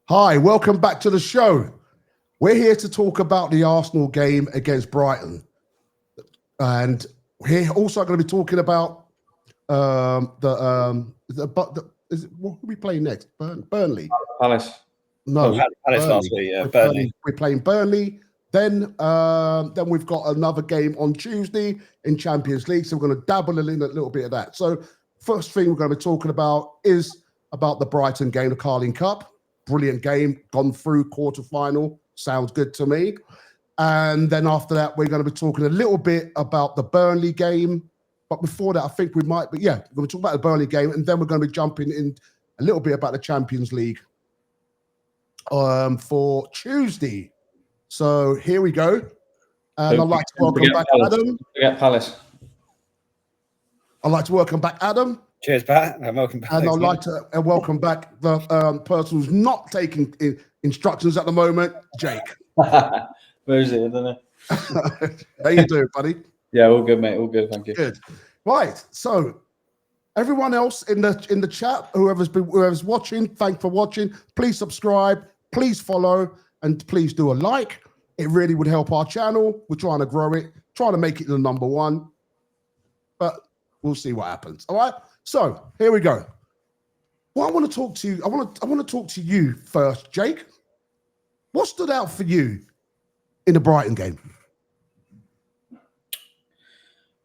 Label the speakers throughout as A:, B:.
A: Hi, welcome back to the show. We're here to talk about the Arsenal game against Brighton. And we're also going to be talking about what are we playing next? Burnley.
B: Palace.
A: No,
C: Palace last week. Yeah, Burnley.
A: We're playing Burnley. Then we've got another game on Tuesday in Champions League. So we're going to dabble in a little bit of that. So first thing we're going to be talking about is about the Brighton game, the Carling Cup. Brilliant game, gone through quarterfinal. Sounds good to me. And then after that, we're going to be talking a little bit about the Burnley game. But before that, I think we're going to talk about the Burnley game, and then we're going to be jumping in a little bit about the Champions League for Tuesday. So here we go. And I'd like to welcome back Adam.
B: Forget Palace.
A: I'd like to welcome back Adam.
C: Cheers, Pat, and welcome back.
A: And I'd like to welcome back the person who's not taking instructions at the moment, Jake.
B: Where is it? I don't know.
A: How you doing, buddy?
B: Yeah, all good, mate. All good, thank you.
A: Good. Right. So, everyone else in the chat, whoever's watching, thanks for watching. Please subscribe. Please follow, and please do a like. It really would help our channel. We're trying to grow it, trying to make it the number one. But we'll see what happens. All right. So here we go. Well, I want to talk to you. I want to talk to you first, Jake. What stood out for you in the Brighton game?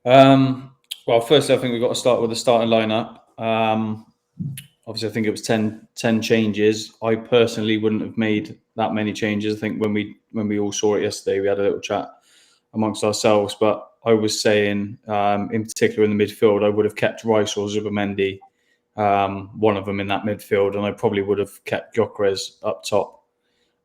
B: Well, first, I think we've got to start with the starting lineup. Obviously, I think it was 10 changes. I personally wouldn't have made that many changes. I think when we all saw it yesterday, we had a little chat amongst ourselves. But I was saying, in particular in the midfield, I would have kept Rice or Zubimendi, one of them in that midfield, and I probably would have kept Gyökeres up top.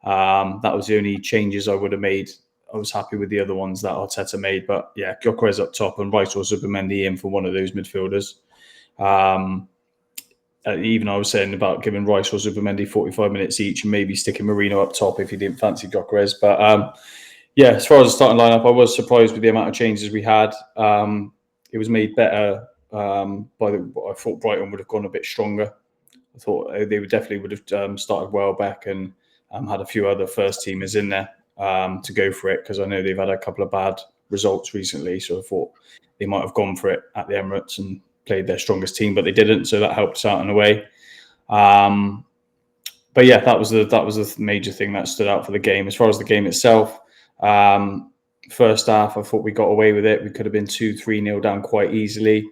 B: That was the only changes I would have made. I was happy with the other ones that Arteta made, but yeah, Gyökeres up top and Rice or Zubimendi in for one of those midfielders. Even I was saying about giving Rice or Zubimendi 45 minutes each and maybe sticking Marino up top if he didn't fancy Gyökeres. But yeah, as far as the starting lineup, I was surprised with the amount of changes we had. It was made better I thought Brighton would have gone a bit stronger. I thought they would have started Welbeck and had a few other first teamers in there to go for it, because I know they've had a couple of bad results recently. So I thought they might have gone for it at the Emirates and played their strongest team, but they didn't. So that helped us out in a way. But yeah, that was the major thing that stood out for the game. As far as the game itself, first half, I thought we got away with it. We could have been 2-3-0 down quite easily.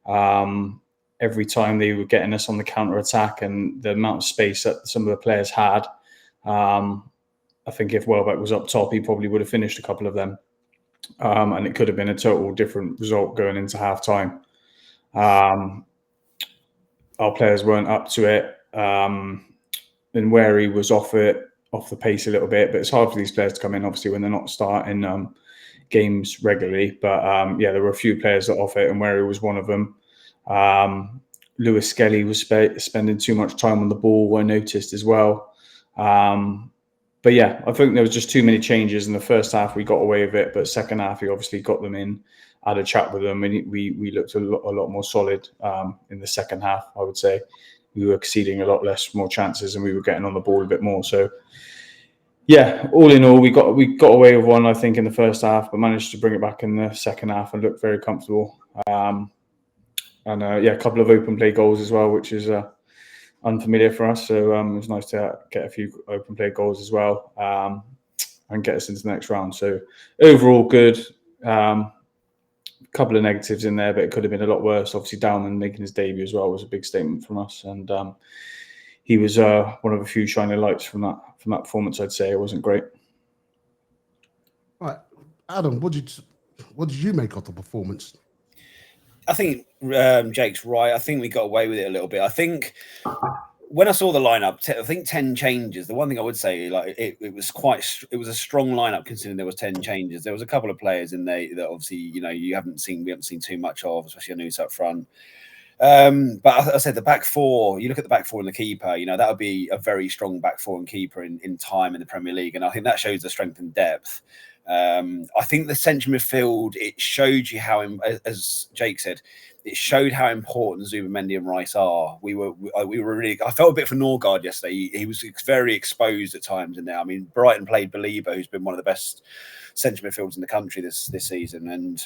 B: Every time they were getting us on the counter attack, and the amount of space that some of the players had, I think if Welbeck was up top, he probably would have finished a couple of them, and it could have been a total different result going into half time. Our players weren't up to it, and Wary was off the pace a little bit, but it's hard for these players to come in, obviously, when they're not starting games regularly. But yeah, there were a few players that off it, and Wary was one of them. Lewis Skelly was spending too much time on the ball, I noticed as well. But yeah, I think there was just too many changes in the first half. We got away with it, but second half we obviously got them in, had a chat with them, and we looked a lot more solid in the second half. I would say we were conceding a lot more chances, and we were getting on the ball a bit more. So yeah, all in all, we got away with one, I think, in the first half, but managed to bring it back in the second half and looked very comfortable. And yeah, a couple of open play goals as well, which is unfamiliar for us. So it was nice to get a few open play goals as well, and get us into the next round. So overall, good. Couple of negatives in there, but it could have been a lot worse. Obviously, Dowman making his debut as well was a big statement from us, and he was one of a few shining lights from that performance. I'd say it wasn't great.
A: Right, Adam, what did you make of the performance?
C: I think Jake's right. I think we got away with it a little bit. I think when I saw the lineup, I think 10 changes. The one thing I would say, like it was a strong lineup considering there was 10 changes. There was a couple of players in there that obviously we haven't seen too much of, especially Anus up front. But I said the back four. You look at the back four and the keeper. That would be a very strong back four and keeper in time in the Premier League, and I think that shows the strength and depth. I think the central midfield, it showed you how, as Jake said, it showed how important Zubimendi and Rice are. We were really. I felt a bit for Norgard yesterday. He was very exposed at times in there. I mean, Brighton played Belieber, who's been one of the best central midfielders in the country this season, and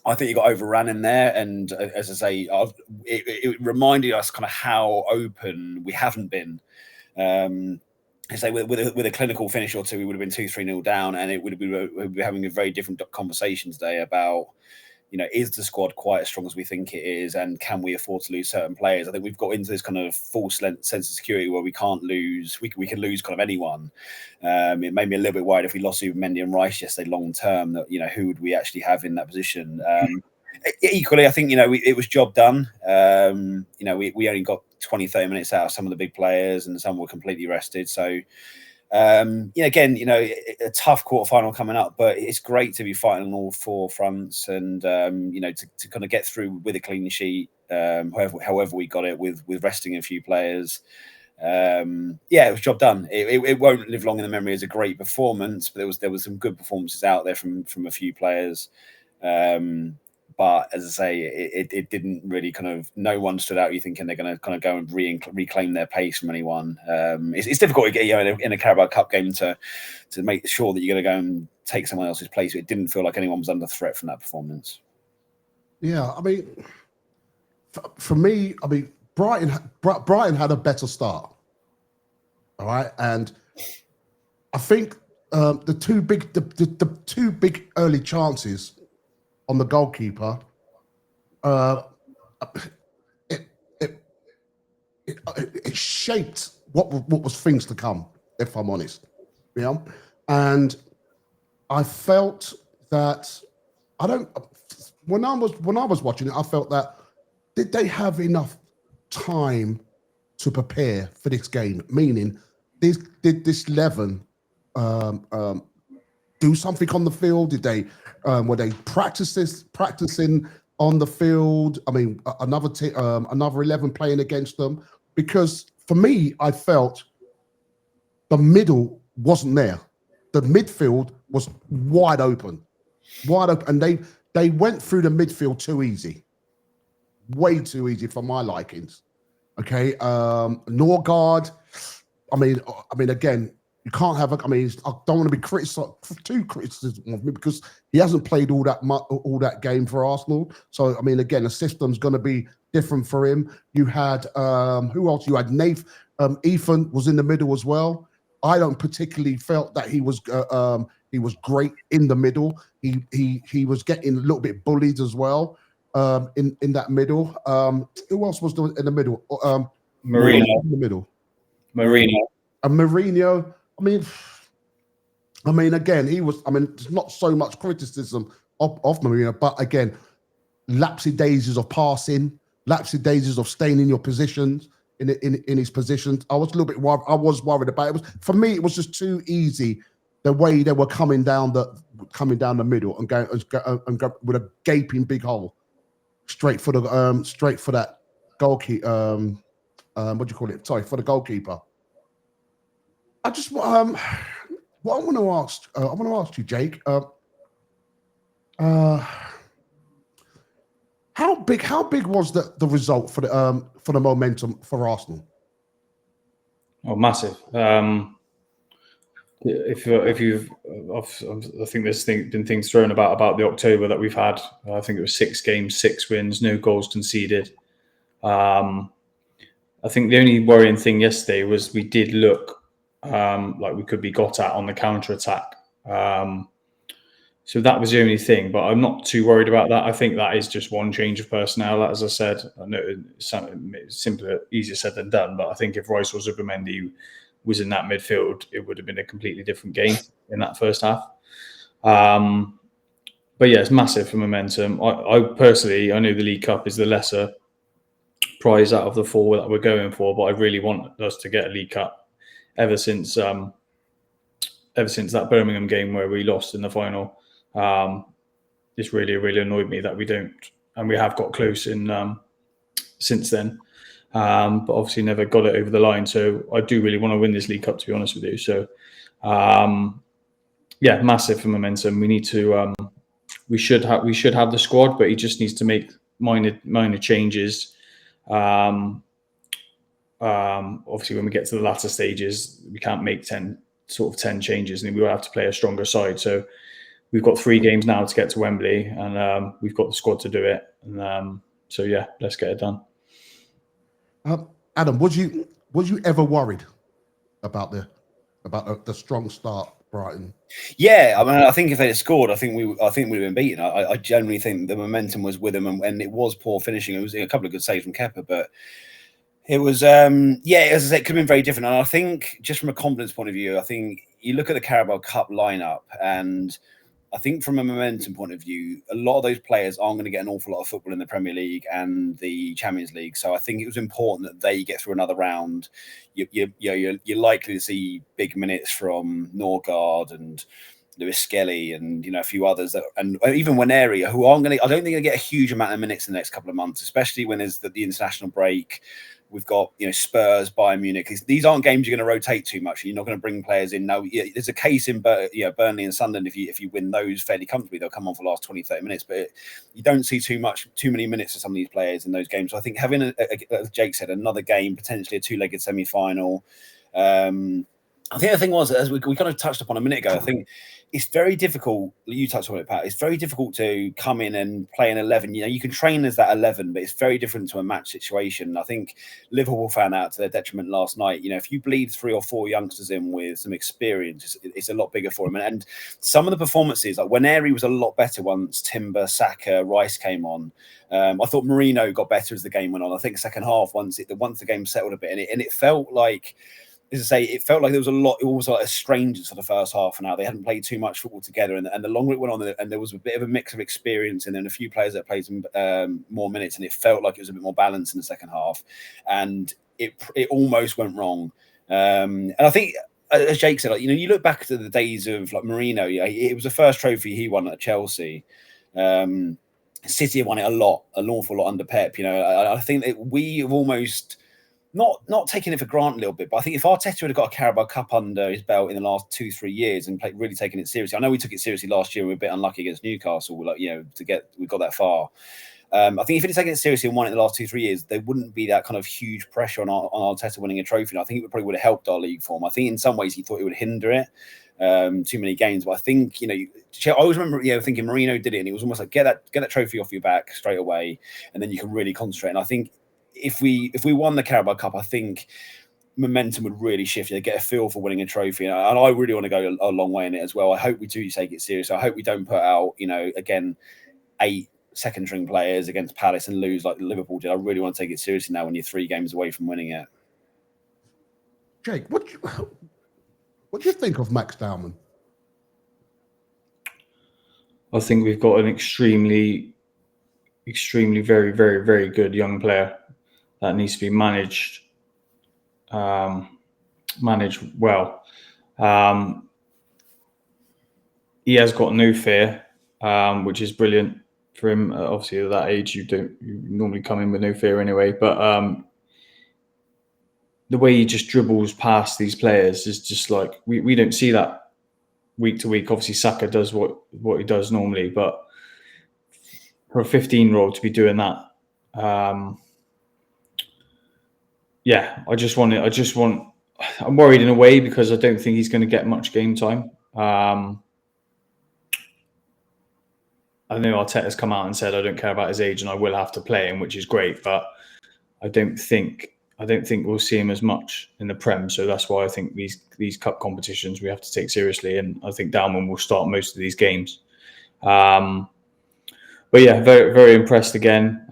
C: I think he got overran in there. And as I say, it reminded us kind of how open we haven't been. I say with a clinical finish or two, we would have been 2-3-0 down, and we'd be having a very different conversation today about, is the squad quite as strong as we think it is, and can we afford to lose certain players? I think we've got into this kind of false sense of security where we can't lose. We can lose kind of anyone. It made me a little bit worried if we lost Mendy and Rice yesterday long term. That who would we actually have in that position? Equally, I think it was job done. We only got 20-30 minutes out of some of the big players, and some were completely rested. So. Again, a tough quarterfinal coming up, but it's great to be fighting on all four fronts, and to kind of get through with a clean sheet, however we got it, with resting a few players. It was job done. It won't live long in the memory as a great performance, but there was some good performances out there from a few players. But as I say, it didn't really no one stood out. You thinking they're going to kind of go and reclaim their pace from anyone. It's difficult to get in a Carabao Cup game to make sure that you're going to go and take someone else's place. It didn't feel like anyone was under threat from that performance.
A: Yeah, I mean, for me, I mean, Brighton had a better start. All right, and I think the two big early chances on the goalkeeper, it shaped what was things to come, if I'm honest. And I felt that when I was watching it, I felt that did they have enough time to prepare for this game? Meaning, did this 11 do something on the field? Did they were they practicing on the field? I mean, another 11 playing against them, because for me, I felt the middle wasn't there. The midfield was wide open, and they went through the midfield too easy, way too easy for my likings. Okay, Norgard. I mean, again. You can't have. I mean, I don't want to be too criticism of me, because he hasn't played all that game for Arsenal. So I mean, again, the system's going to be different for him. You had who else? You had Nath. Ethan was in the middle as well. I don't particularly felt that he was great in the middle. He was getting a little bit bullied as well in that middle. Who else was in the middle?
B: Mourinho
A: in the middle.
B: Mourinho.
A: And Mourinho. I mean, again, he was. I mean, there's not so much criticism of Mourinho, but again, lapsidaisies of passing, lapsidaisies of staying in your positions, in his positions. I was a little bit worried. I was worried about it. For me, it was just too easy the way they were coming down the middle and going with a gaping big hole straight for that goalkeeper. What do you call it? Sorry, for the goalkeeper. I just what I want to ask. I want to ask you, Jake. How big was the result for the momentum for Arsenal?
B: Oh, massive. I think there's been things thrown about the October that we've had. I think it was 6 games, 6 wins, no goals conceded. I think the only worrying thing yesterday was we did look like we could be got at on the counter attack. So that was the only thing, but I'm not too worried about that. I think that is just one change of personnel. As I said, I know it's simpler, easier said than done, but I think if Rice or Zubimendi was in that midfield, it would have been a completely different game in that first half. But yeah, it's massive for momentum. I personally, I know the League Cup is the lesser prize out of the 4 that we're going for, but I really want us to get a League Cup. Ever since that Birmingham game where we lost in the final, it's really annoyed me that we don't, and we have got close in since then, but obviously never got it over the line. So I do really want to win this League Cup, to be honest with you. So massive for momentum. We need to we should have the squad, but he just needs to make minor changes. Obviously, when we get to the latter stages, we can't make 10 changes, and we will have to play a stronger side. So we've got 3 games now to get to Wembley, and we've got the squad to do it. And so yeah, let's get it done.
A: Adam, was you ever worried about the strong start, Brighton?
C: Yeah, I mean, I think if they'd have scored, I think we'd have been beaten. I generally think the momentum was with them, and it was poor finishing. It was a couple of good saves from Kepa, but it was, as I said, it could have been very different. And I think just from a confidence point of view, I think you look at the Carabao Cup lineup, and I think from a momentum point of view, a lot of those players aren't going to get an awful lot of football in the Premier League and the Champions League. So I think it was important that they get through another round. You're likely to see big minutes from Norgard and Lewis Skelly and a few others and even Waneri, who aren't going to. I don't think they'll get a huge amount of minutes in the next couple of months, especially when there's the international break. We've got Spurs, Bayern Munich. These aren't games you're going to rotate too much. You're not going to bring players in. No, there's a case in Burnley and Sunderland. If you win those fairly comfortably, they'll come on for the last 20, 30 minutes. But you don't see too many minutes for some of these players in those games. So I think having, as Jake said, another game, potentially a 2-legged semi-final. I think the thing was, as we kind of touched upon a minute ago, I think it's very difficult. You touched on it, Pat. It's very difficult to come in and play an 11. You can train as that 11, but it's very different to a match situation. I think Liverpool found out to their detriment last night. If you bleed 3 or 4 youngsters in with some experience, it's a lot bigger for them. And some of the performances, like Waneri was a lot better once Timber, Saka, Rice came on. I thought Marino got better as the game went on. I think second half, once the game settled a bit, and it felt like, as I say, it felt like there was a lot. It was like as strangers for the first half an hour. They hadn't played too much football together, and the longer it went on, and there was a bit of a mix of experience, and then a few players that played some more minutes, and it felt like it was a bit more balanced in the second half, and it almost went wrong. And I think, as Jake said, you look back to the days of Marino. It was the first trophy he won at Chelsea. City have won it an awful lot under Pep. I think that we have almost. Not taking it for granted a little bit, but I think if Arteta had got a Carabao Cup under his belt in the last 2-3 years and really taken it seriously, I know we took it seriously last year. We were a bit unlucky against Newcastle, we got that far. I think if he'd taken it seriously and won it in the last 2-3 years, there wouldn't be that kind of huge pressure on Arteta winning a trophy. And I think it probably would have helped our league form. I think in some ways he thought it would hinder it. Too many games, but I think I always remember thinking Marino did it, and it was almost like get that trophy off your back straight away, and then you can really concentrate. And I think if we won the Carabao Cup, I think momentum would really shift. You get a feel for winning a trophy, and I really want to go a long way in it as well. I hope we do take it serious. I hope we don't put out, again, 8 second-string players against Palace and lose like Liverpool did. I really want to take it seriously now when you're 3 games away from winning it.
A: Jake, what do you think of Max Dowman?
B: I think we've got an extremely, very, very, very good young player that needs to be managed well. He has got no fear, which is brilliant for him. Obviously, at that age, you normally come in with no fear anyway. But the way he just dribbles past these players is just like we don't see that week to week. Obviously, Saka does what he does normally, but for a 15-year-old to be doing that. I'm worried in a way because I don't think he's going to get much game time. I know Arteta's come out and said I don't care about his age and I will have to play him, which is great, but I don't think we'll see him as much in the Prem. So that's why I think these cup competitions we have to take seriously, and I think Dowman will start most of these games. But yeah, very, very impressed again.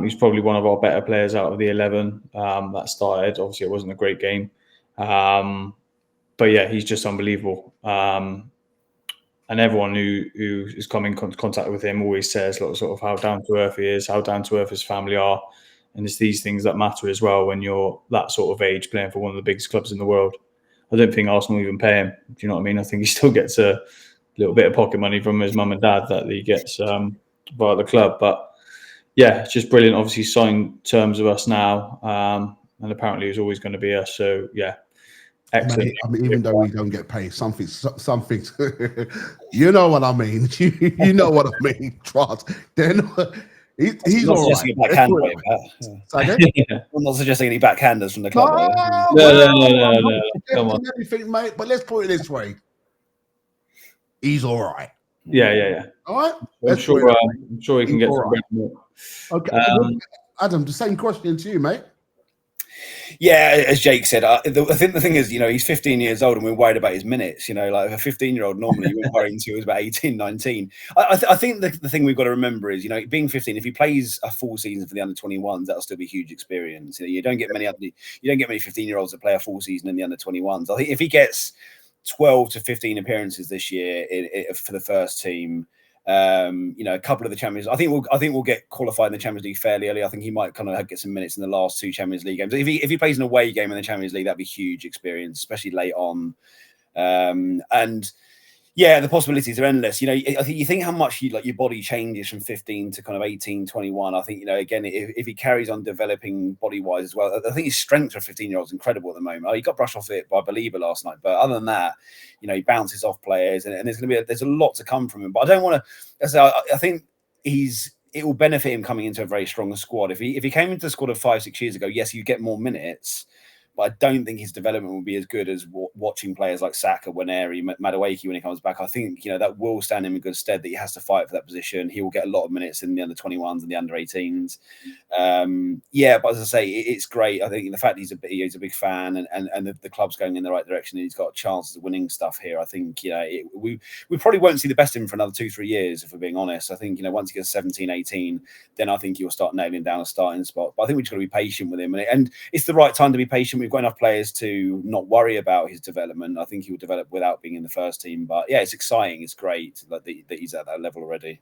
B: He's probably one of our better players out of the 11 that started. Obviously, it wasn't a great game. But yeah, he's just unbelievable. And everyone who is coming in contact with him always says sort of how down to earth he is, how down to earth his family are. And it's these things that matter as well when you're that sort of age playing for one of the biggest clubs in the world. I don't think Arsenal even pay him. Do you know what I mean? I think he still gets a little bit of pocket money from his mum and dad that he gets via the club. But yeah, it's just brilliant. Obviously signed terms with us now, and apparently it's always going to be us. So yeah, excellent.
A: Mate, I mean, even though we don't get paid, something. You know what I mean. You know what I mean. Trust. He's
C: not
A: all right.
C: suggesting a backhand, right,
A: Again?
C: I'm not suggesting any backhanders from the
A: No,
C: club.
B: No. Come on.
A: Everything, mate. But let's put it this way: he's all right.
B: Yeah.
A: All right.
B: I'm sure he can get some bread more.
A: Okay, Adam. The same question to you, mate.
C: Yeah, as Jake said, I think the thing is, he's 15 years old and we're worried about his minutes. Like a 15-year-old, normally you wouldn't worry until he was about 18, 19. I think the thing we've got to remember is, being 15, if he plays a full season for the under-21s, that'll still be a huge experience. You don't get many 15-year-olds that play a full season in the under-21s. I think if he gets 12 to 15 appearances this year for the first team, a couple of the Champions, I think we'll get qualified in the Champions League fairly early. I think he might kind of get some minutes in the last 2 Champions League games. If he plays an away game in the Champions League, that'd be a huge experience, especially late on. And yeah, the possibilities are endless. I think you think how much your body changes from 15 to kind of 18, 21. I think, again, if he carries on developing body-wise as well, I think his strength for a 15-year-old is incredible at the moment. He got brushed off it by Belieber last night, but other than that, he bounces off players, and there's a lot to come from him. But I don't want to. I think it will benefit him coming into a very strong squad. If he came into the squad of 5-6 years ago, yes, you get more minutes. But I don't think his development will be as good as watching players like Saka, Waneri, Madueke when he comes back. I think that will stand him in good stead that he has to fight for that position. He will get a lot of minutes in the under-21s and the under-18s. But as I say, it's great. I think the fact he's a big fan and the club's going in the right direction and he's got chances of winning stuff here. I think we probably won't see the best of him for another 2-3 years, if we're being honest. I think once he gets 17, 18, then I think he'll start nailing down a starting spot. But I think we've just got to be patient with him, and it's the right time to be patient. We've got enough players to not worry about his development. I think he will develop without being in the first team. But yeah, it's exciting. It's great that he's at that level already.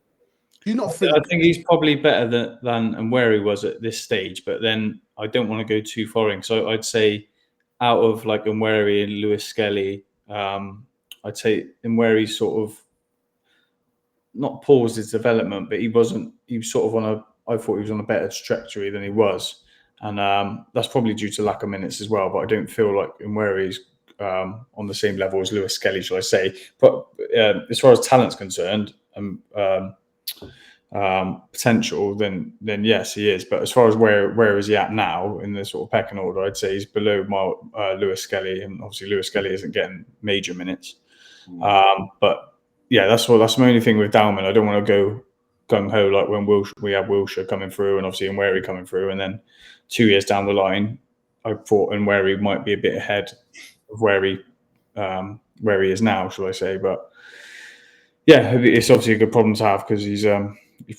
A: Do you not think?
B: I think he's probably better than where he was at this stage. But then I don't want to go too far in. So I'd say out of like Nweri and Lewis Skelly, I'd say Nweri sort of not paused his development, but he was sort of I thought he was on a better trajectory than he was. And that's probably due to lack of minutes as well. But I don't feel like Nweri's on the same level as Lewis Skelly, shall I say. But as far as talent's concerned and potential, then yes, he is. But as far as where is he at now in the sort of pecking order, I'd say he's below Lewis Skelly. And obviously Lewis Skelly isn't getting major minutes. But yeah, that's my only thing with Dowman. I don't want to go gung-ho like when we have Wilshere coming through and obviously Nweri coming through, and then 2 years down the line I thought Nweri might be a bit ahead of where he is now, shall I say. But yeah, it's obviously a good problem to have because he's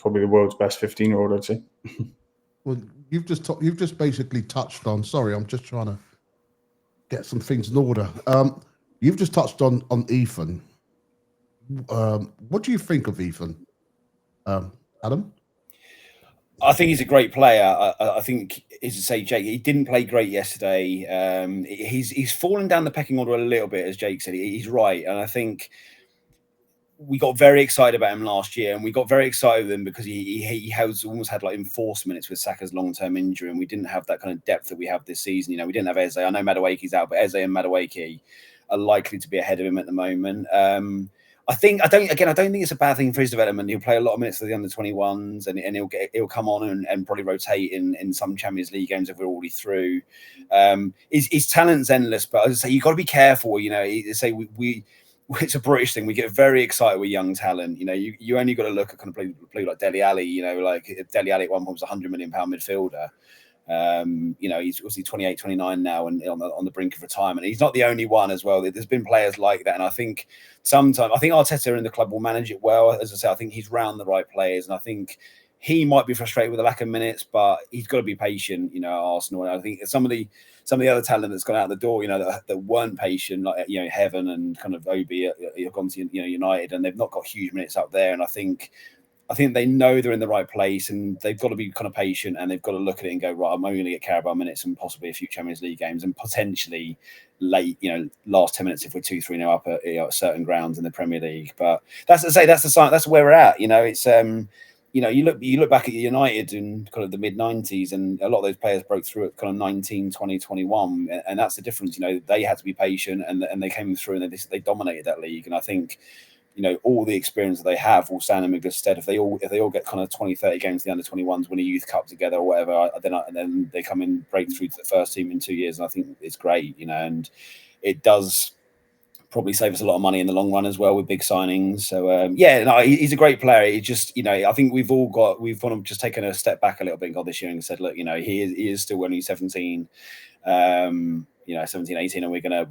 B: probably the world's best 15-year-old, I'd say.
A: Well, you've just basically touched on, sorry, I'm just trying to get some things in order. You've just touched on Ethan. What do you think of Ethan? Adam?
C: I think he's a great player. I think, as you say, Jake, he didn't play great yesterday. He's fallen down the pecking order a little bit, as Jake said. He's right. And I think we got very excited about him last year, and we got very excited with him because he almost had like enforced minutes with Saka's long-term injury, and we didn't have that kind of depth that we have this season. We didn't have Eze. I know Madueke's out, but Eze and Madueke are likely to be ahead of him at the moment. I don't think it's a bad thing for his development. He'll play a lot of minutes for the under-21s, and he'll come on and probably rotate in some Champions League games if we're already through. His talent's endless, but as I say, you've got to be careful. It's a British thing. We get very excited with young talent. You only got to look at kind of play like Dele Alli. Like Dele Alli at one point was a £100 million midfielder. He's obviously 28, 29 now and on the brink of retirement. He's not the only one as well. There's been players like that. And I think Arteta in the club will manage it well. As I say, I think he's round the right players. And I think he might be frustrated with the lack of minutes, but he's got to be patient, at Arsenal. And I think some of the other talent that's gone out the door, that weren't patient, like, Heaven and kind of Obi have gone to, United, and they've not got huge minutes up there. And I think they know they're in the right place, and they've got to be kind of patient, and they've got to look at it and go, right, I'm only going to get Carabao minutes and possibly a few Champions League games, and potentially late, last 10 minutes if we're 2-3-0 up at certain grounds in the Premier League. But that's the sign. That's where we're at. It's you look back at United in kind of the mid 90s, and a lot of those players broke through at kind of 19, 20, 21, and that's the difference. They had to be patient, and they came through and they dominated that league. And I think all the experience that they have will stand them in good stead. If they all get kind of 20, 30 games, the under-21s, win a youth cup together or whatever, and then they come in, break through to the first team in 2 years, and I think it's great, and it does probably save us a lot of money in the long run as well with big signings. So he's a great player. It just, I think we've kind of just taken a step back a little bit and got this year and said, look, he is still only 17, 17, 18, and we have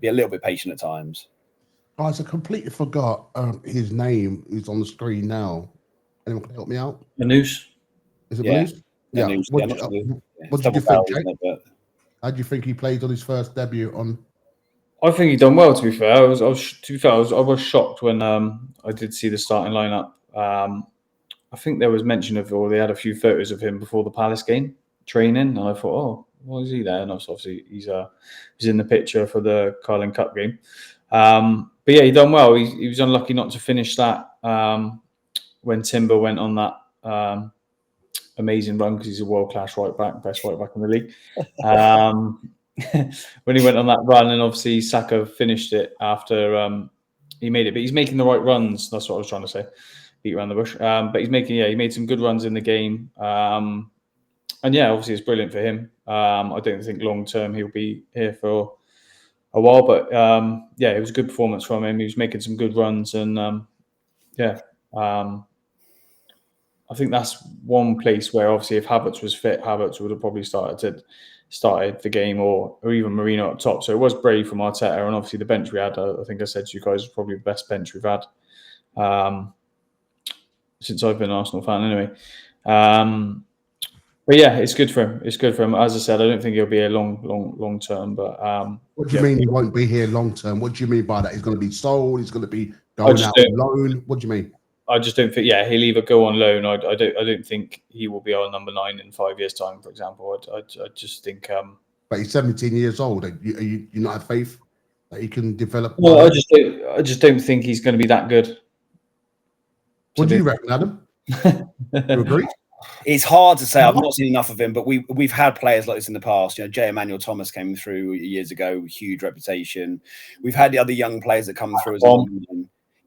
C: be a little bit patient at times.
A: Guys, I completely forgot his name. Who's on the screen now? Anyone can help me out?
B: Manus.
A: Is it Manus? Yeah. What did you think, Jake? How do you think he played on his first debut on?
B: I think he done well. To be fair, I was shocked when I did see the starting lineup. I think there was mention of, or they had a few photos of him before the Palace game training, and I thought, oh, why is he there? And obviously he's in the picture for the Carling Cup game. But yeah, he done well. He was unlucky not to finish that when Timber went on that amazing run, because he's a world-class right back, best right back in the league. When he went on that run, and obviously Saka finished it after he made it. But he's making the right runs. That's what I was trying to say. Beat around the bush. But he made some good runs in the game. And yeah, obviously it's brilliant for him. I don't think long-term he'll be here for a while, but it was a good performance from him. He was making some good runs, and I think that's one place where obviously if Havertz was fit, Havertz would have probably started the game, or even Marino up top. So it was brave from Arteta, and obviously the bench we had, I think I said to you guys, was probably the best bench we've had since I've been an Arsenal fan anyway. But yeah, it's good for him. It's good for him. As I said, I don't think he'll be here long term. But
A: what do you mean he won't be here long term? What do you mean by that? He's going to be sold. He's going to be going out on loan. What do you mean?
B: I just don't think. Yeah, he'll either go on loan. I don't think he will be our number 9 in 5 years' time, for example. I just think.
A: But he's 17 years old. You not have faith that he can develop?
B: Well, I just don't think he's going to be that good.
A: What do you reckon, Adam? You agree?
C: It's hard to say. I've not seen enough of him, but we've had players like this in the past. J. Emmanuel Thomas came through years ago, huge reputation. We've had the other young players that come through as well.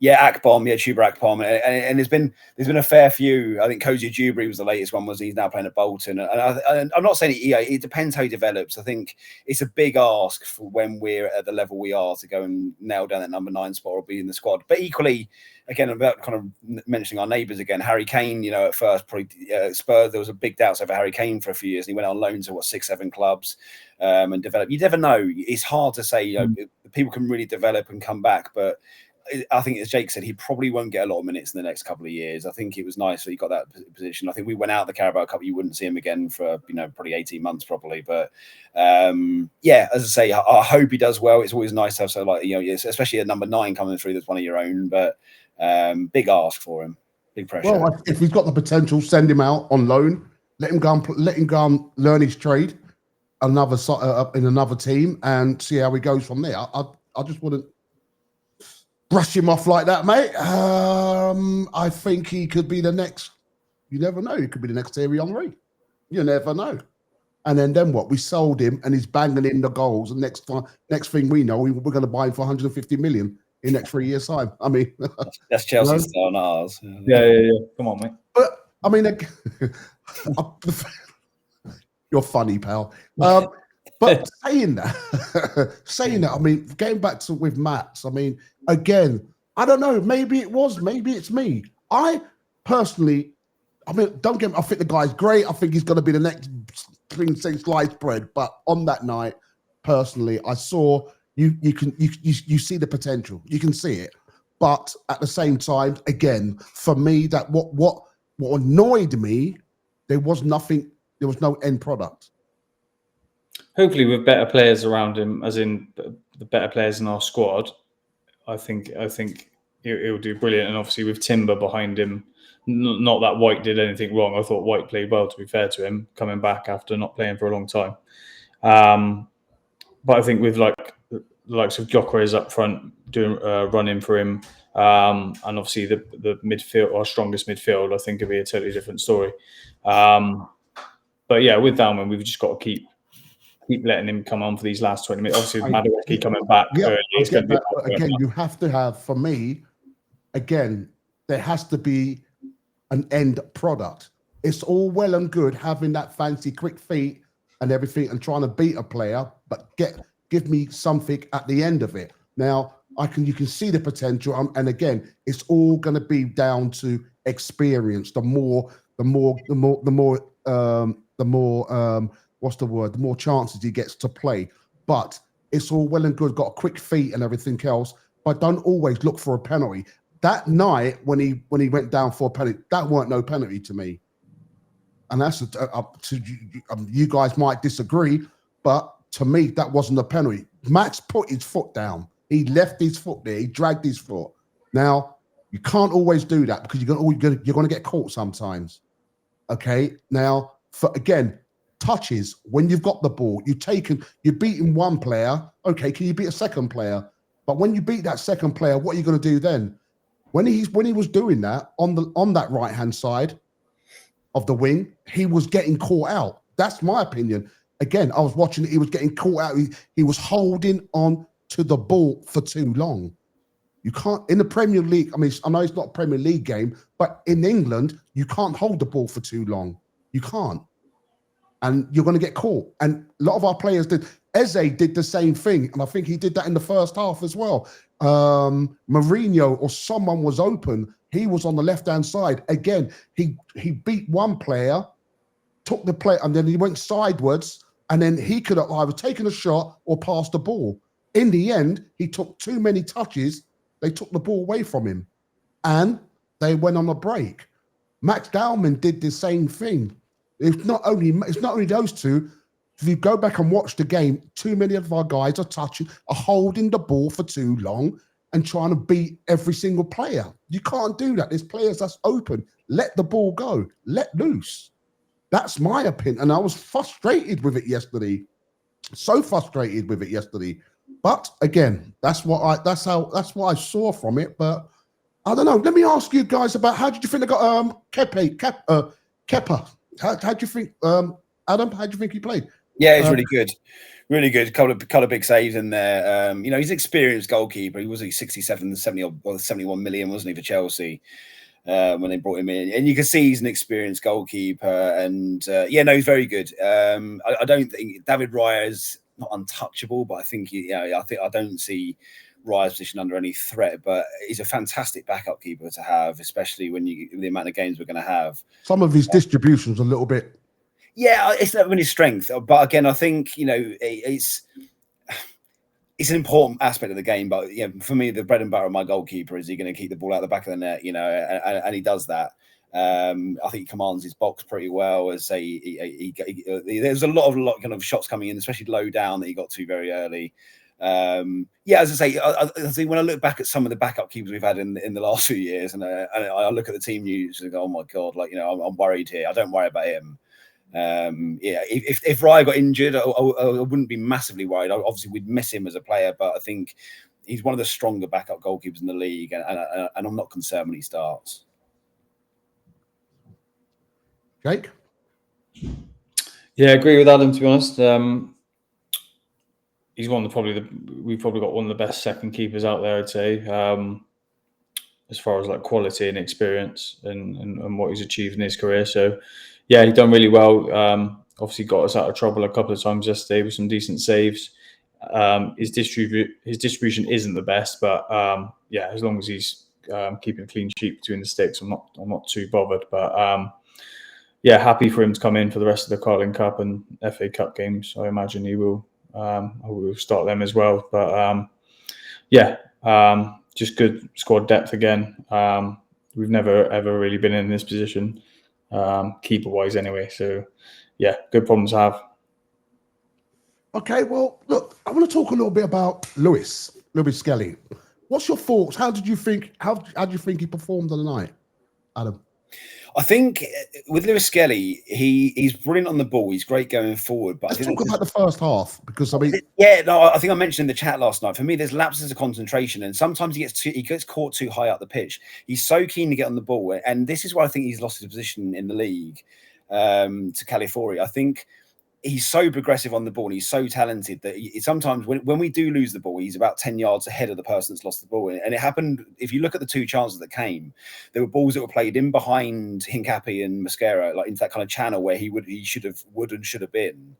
C: Akbom, Chuba Akbom, and there's been a fair few. I think Cozy Dewberry was the latest one. He's now playing at Bolton, and I'm not saying it depends how he develops. I think it's a big ask for when we're at the level we are to go and nail down that number 9 spot or be in the squad. But equally, again, about kind of mentioning our neighbours again, Harry Kane. At first, probably Spurs. There was a big doubts over Harry Kane for a few years, and he went on loan to 6-7 clubs and developed. You never know. It's hard to say. People can really develop and come back, but I think, as Jake said, he probably won't get a lot of minutes in the next couple of years. I think it was nice that he got that position. I think we went out of the Carabao Cup, you wouldn't see him again for probably 18 months probably. But as I say, I hope he does well. It's always nice to have especially at number 9 coming through that's one of your own. But big ask for him, big pressure.
A: Well, if he's got the potential, send him out on loan. Let him go and learn his trade. In another team, and see how he goes from there. I just wouldn't brush him off like that, mate. I think he could be the next. You never know. He could be the next Thierry Henry. You never know. And then what? We sold him, and he's banging in the goals. And next thing we know, we're going to buy him for 150 million in the next 3 years' time. I mean,
C: that's Chelsea's style, not ours.
B: Yeah. Come on, mate.
A: But I mean, you're funny, pal. But saying that, I mean, going back to with Matt, I mean, again, I don't know. Maybe it's me. I personally, I mean, don't get me. I think the guy's great. I think he's going to be the next thing since sliced bread. But on that night, personally, I saw you see the potential. You can see it. But at the same time, again, for me, that what annoyed me, there was nothing. There was no end product.
B: Hopefully, with better players around him, as in the better players in our squad, I think he'll do brilliant. And obviously, with Timber behind him, not that White did anything wrong. I thought White played well, to be fair to him, coming back after not playing for a long time. But I think with the likes of Gyökeres up front doing running for him, and obviously the midfield, our strongest midfield, I think it'd be a totally different story. But yeah, with Dowman, we've just got to keep letting him come on for these last 20 minutes. Obviously, Madueke coming back
A: Yeah,
B: early.
A: I get that. But again, you have to have, for me, again, there has to be an end product. It's all well and good having that fancy quick feet and everything and trying to beat a player, but give me something at the end of it. Now, you can see the potential, and again, it's all going to be down to experience. The more what's the word? The more chances he gets to play. But it's all well and good, got quick feet and everything else, but don't always look for a penalty. That night when he went down for a penalty, that weren't no penalty to me. And that's up to you guys might disagree, but to me that wasn't a penalty. Max put his foot down. He left his foot there. He dragged his foot. Now you can't always do that because you're going to get caught sometimes. Okay. Now again, touches when you've got the ball, you're beating one player. Okay, can you beat a second player? But when you beat that second player, what are you going to do then? When he was doing that on that right hand side of the wing, he was getting caught out. That's my opinion. Again, I was watching it. He was getting caught out. He was holding on to the ball for too long. You can't in the Premier League. I mean, I know it's not a Premier League game, but in England, you can't hold the ball for too long. You can't, and you're going to get caught. And a lot of our players did. Eze did the same thing, and I think he did that in the first half as well. Mourinho or someone was open. He was on the left-hand side. Again, he beat one player, took the play, and then he went sideways, and then he could have either taken a shot or passed the ball. In the end, he took too many touches. They took the ball away from him, and they went on a break. Max Dowman did the same thing. It's not only those two. If you go back and watch the game, too many of our guys are holding the ball for too long and trying to beat every single player. You can't do that. There's players that's open. Let the ball go. Let loose. That's my opinion. And I was frustrated with it yesterday. So frustrated with it yesterday. But again, that's what I saw from it. But I don't know. Let me ask you guys about how did you think they got Kepa? How do you think Adam? How do you think he played?
C: Yeah, he's really good. Really good. Couple of big saves in there. He's an experienced goalkeeper. He was 67, 70 or 71 million, wasn't he, for Chelsea when they brought him in? And you can see he's an experienced goalkeeper. And he's very good. I don't think David Raya is not untouchable, but I think I don't see Raya's position under any threat. But he's a fantastic backup keeper to have, especially with the amount of games we're going to have.
A: Some of his distributions a little bit.
C: Yeah, it's not really strength, but again, I think it's an important aspect of the game. But for me, the bread and butter of my goalkeeper is he going to keep the ball out the back of the net, and he does that. I think he commands his box pretty well. As there's a lot of shots coming in, especially low down that he got to very early. As I say, I think when I look back at some of the backup keepers we've had in the last few years, and I look at the team news and go, oh my god, I'm worried here. I don't worry about him. If Raya got injured, I wouldn't be massively worried. Obviously, we'd miss him as a player, but I think he's one of the stronger backup goalkeepers in the league, and I'm not concerned when he starts.
A: Jake?
B: Yeah, I agree with Adam, to be honest. He's we've probably got one of the best second keepers out there, I'd say, as far as quality and experience and what he's achieved in his career. So, yeah, he's done really well. Obviously got us out of trouble a couple of times yesterday with some decent saves. His distribution isn't the best, but as long as he's keeping a clean sheet between the sticks, I'm not too bothered. But happy for him to come in for the rest of the Carling Cup and FA Cup games. I imagine he will. I will start them as well. But just good squad depth again. We've never ever really been in this position, keeper wise anyway. So good problem to have.
A: Okay, well, look, I want to talk a little bit about Lewis Skelly. What's your thoughts? How do you think he performed on the night, Adam?
C: I think with Lewis Skelly, he's brilliant on the ball. He's great going forward. But
A: let's talk about the first half, because I think
C: I mentioned in the chat last night. For me, there's lapses of concentration, and sometimes he gets caught too high up the pitch. He's so keen to get on the ball, and this is why I think he's lost his position in the league to Calafiori. I think he's so progressive on the ball. And he's so talented that sometimes when we do lose the ball, he's about 10 yards ahead of the person that's lost the ball. And it happened, if you look at the 2 chances that came, there were balls that were played in behind Hincapie and Mosquera, like into that kind of channel where he would and should have been.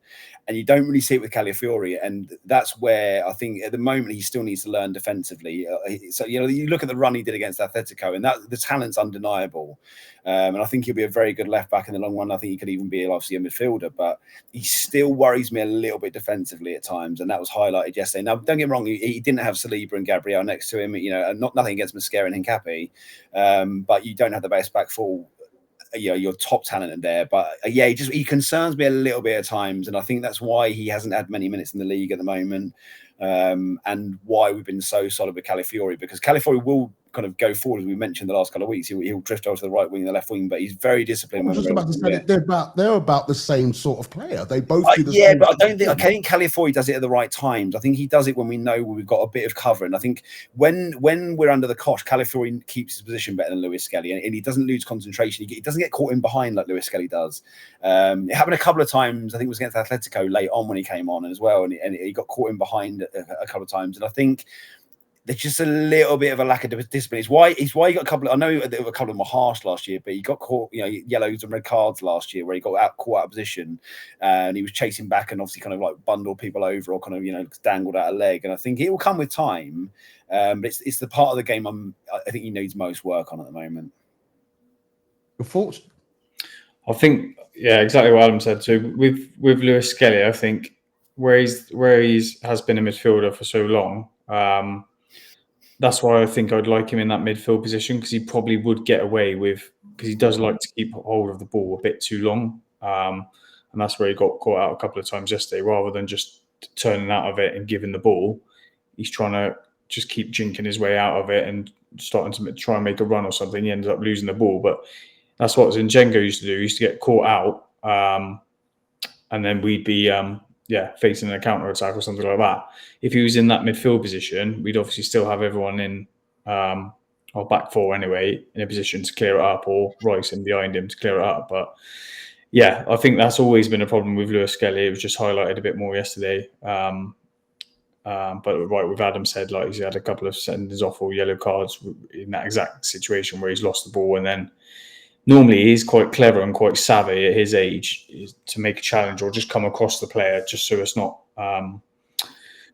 C: And you don't really see it with Calafiori. And that's where I think at the moment he still needs to learn defensively. So, you look at the run he did against Atletico, and that the talent's undeniable. And I think he'll be a very good left back in the long run. I think he could even be obviously a midfielder, but he still worries me a little bit defensively at times. And that was highlighted yesterday. Now, don't get me wrong, he didn't have Saliba and Gabriel next to him, nothing against Mosquera and Hincapie, but you don't have the best back four. Your top talent in there, but he concerns me a little bit at times, and I think that's why he hasn't had many minutes in the league at the moment, and why we've been so solid with Calafiori, because Calafiori will kind of go forward, as we mentioned the last couple of weeks. He'll drift over to the right wing and the left wing, but he's very disciplined.
A: I was just about to say they're about the same sort of player. They both do the
C: same. But I think Calafiori does it at the right times. I think he does it when we know we've got a bit of cover. And I think when we're under the cosh, Calafiori keeps his position better than Lewis Skelly, and he doesn't lose concentration. He doesn't get caught in behind like Lewis Skelly does. It happened a couple of times. I think it was against Atletico late on when he came on as well, and he got caught in behind a couple of times. And I think there's just a little bit of a lack of discipline. It's why he got a couple. I know a couple of them were harsh last year, but he got caught, yellows and red cards last year where he got caught out of position, and he was chasing back and obviously kind of like bundled people over or kind of dangled out a leg. And I think it will come with time, but it's the part of the game I think he needs most work on at the moment.
A: Your thoughts?
B: I think exactly what Adam said. So with Lewis Skelly, I think where he's has been a midfielder for so long. That's why I think I'd like him in that midfield position, because he probably would get away with, because he does like to keep hold of the ball a bit too long. And that's where he got caught out a couple of times yesterday. Rather than just turning out of it and giving the ball, he's trying to just keep jinking his way out of it and starting to try and make a run or something. He ends up losing the ball. But that's what Zinchenko used to do. He used to get caught out, and then we'd be facing a counter attack or something like that. If he was in that midfield position, we'd obviously still have everyone in our back four anyway, in a position to clear it up, or Rice in behind him to clear it up. But I think that's always been a problem with Lewis Skelly. It was just highlighted a bit more yesterday. But right, with Adam said, like, he's had a couple of sendings off or yellow cards in that exact situation where he's lost the ball, and then normally he's quite clever and quite savvy at his age to make a challenge or just come across the player, just so it's not.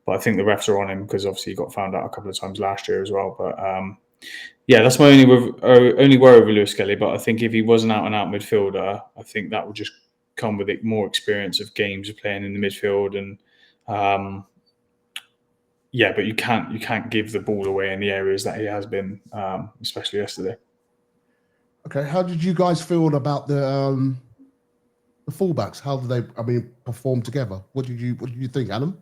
B: But I think the refs are on him because obviously he got found out a couple of times last year as well. But that's my only worry with Lewis Skelly. But I think if he was an out-and-out midfielder, I think that would just come with it more experience of games of playing in the midfield. And but you can't give the ball away in the areas that he has been, especially yesterday.
A: Okay, how did you guys feel about the fullbacks? How did they, perform together? What did you think, Adam?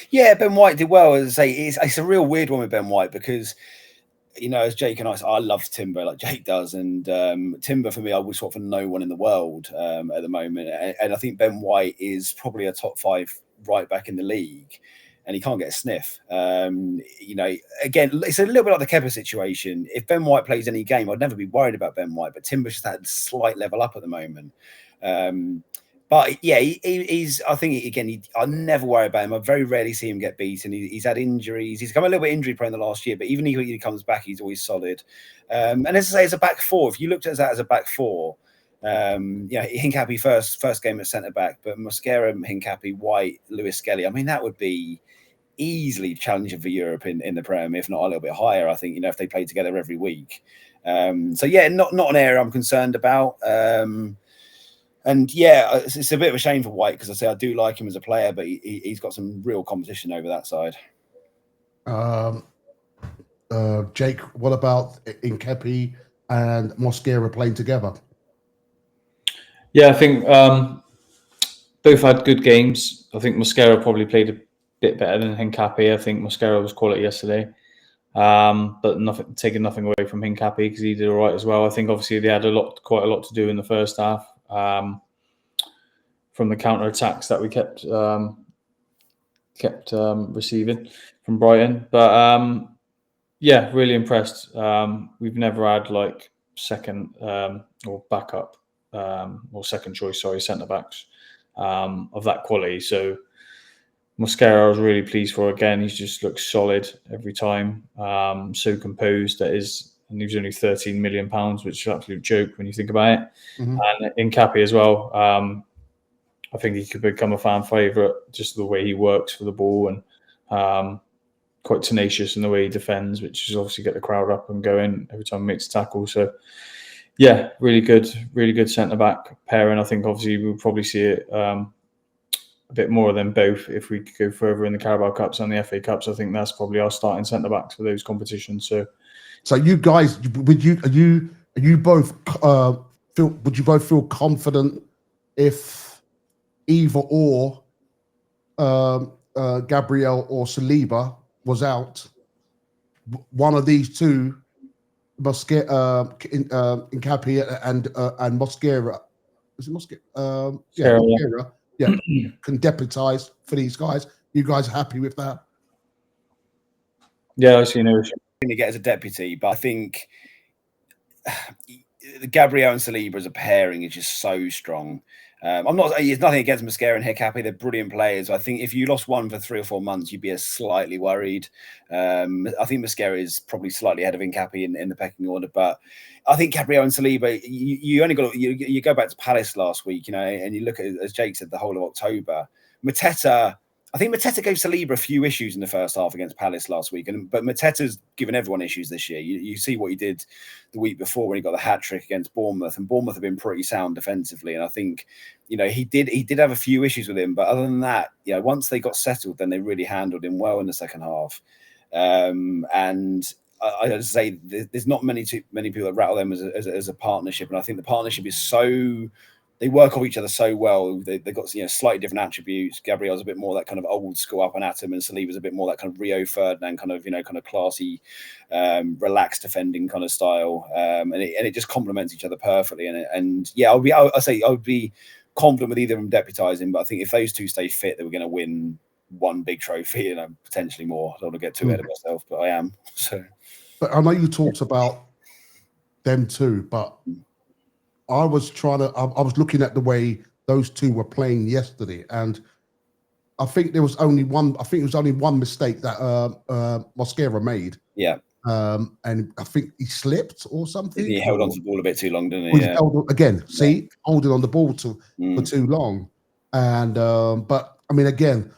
C: Yeah, Ben White did well. As I say, it's a real weird one with Ben White because, as Jake and I love Timber like Jake does, and Timber for me, I would swap for no one in the world at the moment. And I think Ben White is probably a top 5 right back in the league, and he can't get a sniff. Again, it's a little bit like the Kepa situation. If Ben White plays any game, I'd never be worried about Ben White, but Timber's just had a slight level up at the moment. But he's. I think again, I never worry about him. I very rarely see him get beaten. He's had injuries. He's come a little bit injury prone the last year, but even if he comes back, he's always solid. And as I say, it's a back four. If you looked at that as a back four, Hincapie first game at centre back, but Mosquera, Hincapie, White, Lewis Skelly. That would be easily challenging for Europe in the Prem, if not a little bit higher. I think if they played together every week. Not an area I'm concerned about. It's a bit of a shame for White because I do like him as a player, but he's got some real competition over that side.
A: Jake, what about Hincapie and Mosquera playing together?
B: Yeah, I think both had good games. I think Mosquera probably played a bit better than Hincapie. I think Mosquera was quality yesterday. But taking nothing away from Hincapie because he did all right as well. I think obviously they had quite a lot to do in the first half from the counter attacks that we kept receiving from Brighton. But really impressed. We've never had like second or backup or second choice, centre backs of that quality. So Mosquera, I was really pleased for. Again, he just looks solid every time. So composed that is, and he was only £13 million, which is an absolute joke when you think about it. And Nkappi as well. I think he could become a fan favourite, just the way he works for the ball, and quite tenacious in the way he defends, which is obviously get the crowd up and going every time he makes a tackle. So yeah, really good centre back pairing. I think obviously we'll probably see it a bit more than both if we go further in the Carabao Cups and the FA Cups. I think that's probably our starting centre backs for those competitions.
A: So you guys, would you both feel confident if either or Gabriel or Saliba was out? One of these two, Nkappi and Mosquera. Is it Mosquera? Mosquera. Yeah, can deputise for these guys. You guys are happy with that?
B: Yeah, I see no issue.
C: Going to get as a deputy, but I think Gabriel and Saliba as a pairing is just so strong. There's nothing against Mosquera and Nkappi. They're brilliant players. I think if you lost one for 3 or 4 months, you'd be slightly worried. I think Mosquera is probably slightly ahead of Nkappi in the pecking order, but I think Gabriel and Saliba, you only got you go back to Palace last week, and you look at, as Jake said, the whole of October. I think Mateta gave Saliba a few issues in the first half against Palace last week, but Mateta's given everyone issues this year. You see what he did the week before when he got the hat-trick against Bournemouth, and Bournemouth have been pretty sound defensively. And I think, he did have a few issues with him, but other than that, once they got settled, then they really handled him well in the second half. And I say there's not many people that rattle them as a partnership, and I think the partnership is so. They work off each other so well. They've got slightly different attributes. Gabriel's a bit more that kind of old school up and atom, and Saliba's a bit more that kind of Rio Ferdinand kind of classy, relaxed defending kind of style. And it just complements each other perfectly. I would be confident with either of them deputising, but I think if those two stay fit, they were going to win one big trophy and potentially more. I don't want to get too ahead of myself, but I am. So,
A: but I know you talked about them too, but I was looking at the way those two were playing yesterday, and I think there was only one. I think it was only one mistake that Mosquera made.
C: Yeah.
A: And I think he slipped or something.
C: He held on to the ball a bit too long, didn't he?
A: Yeah. Holding on the ball for too long. And but I mean, again,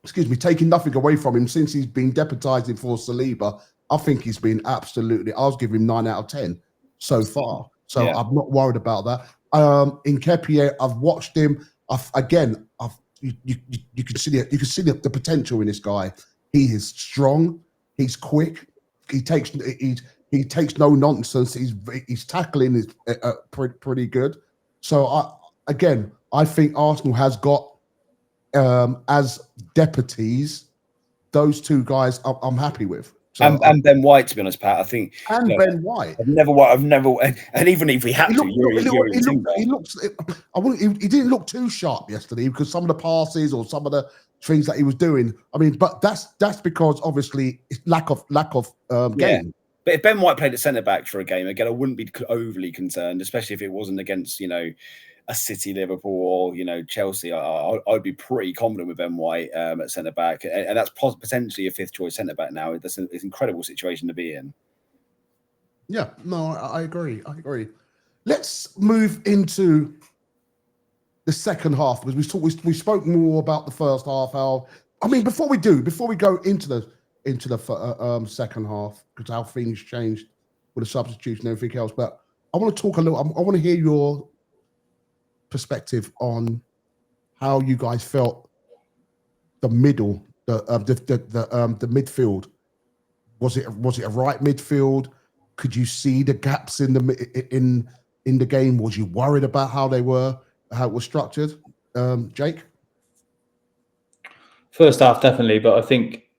A: excuse me, taking nothing away from him since he's been deputising for Saliba, I think he's been absolutely. I was giving him 9 out of 10 so far. So I'm not worried about that. Nkappi, I've watched him. You can see the potential in this guy. He is strong. He's quick. He takes no nonsense. His tackling is pretty good. So I think Arsenal has got as deputies those two guys. I'm happy with. So,
C: and Ben White, to be honest, Pat, I think.
A: And Ben White.
C: I've never, and even if we had to,
A: he didn't look too sharp yesterday because some of the passes or some of the things that he was doing. I mean, but that's because obviously it's lack of game.
C: But if Ben White played at centre back for a game again, I wouldn't be overly concerned, especially if it wasn't against a City, Liverpool, or Chelsea. I'd be pretty confident with Ben White at centre back, and that's potentially a 5th choice centre back now. It's an incredible situation to be in.
A: Yeah, no, I agree. Let's move into the second half because we spoke more about the first half. Before we go into the second half, because how things changed with the substitution and everything else. But I want to talk a little. I want to hear your perspective on how you guys felt the middle, the midfield. Was it a right midfield? Could you see the gaps in the game? Was you worried about how it was structured? Jake?
B: First half, definitely, but I think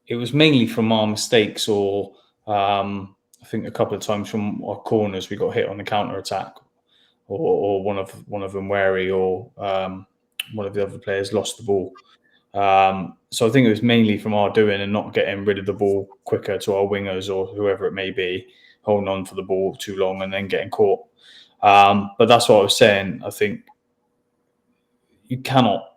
B: it was mainly from our mistakes, or I think a couple of times from our corners we got hit on the counter attack. Or one of them wary, or one of the other players lost the ball. So I think it was mainly from our doing and not getting rid of the ball quicker to our wingers or whoever it may be, holding on for the ball too long and then getting caught. But that's what I was saying. I think you cannot.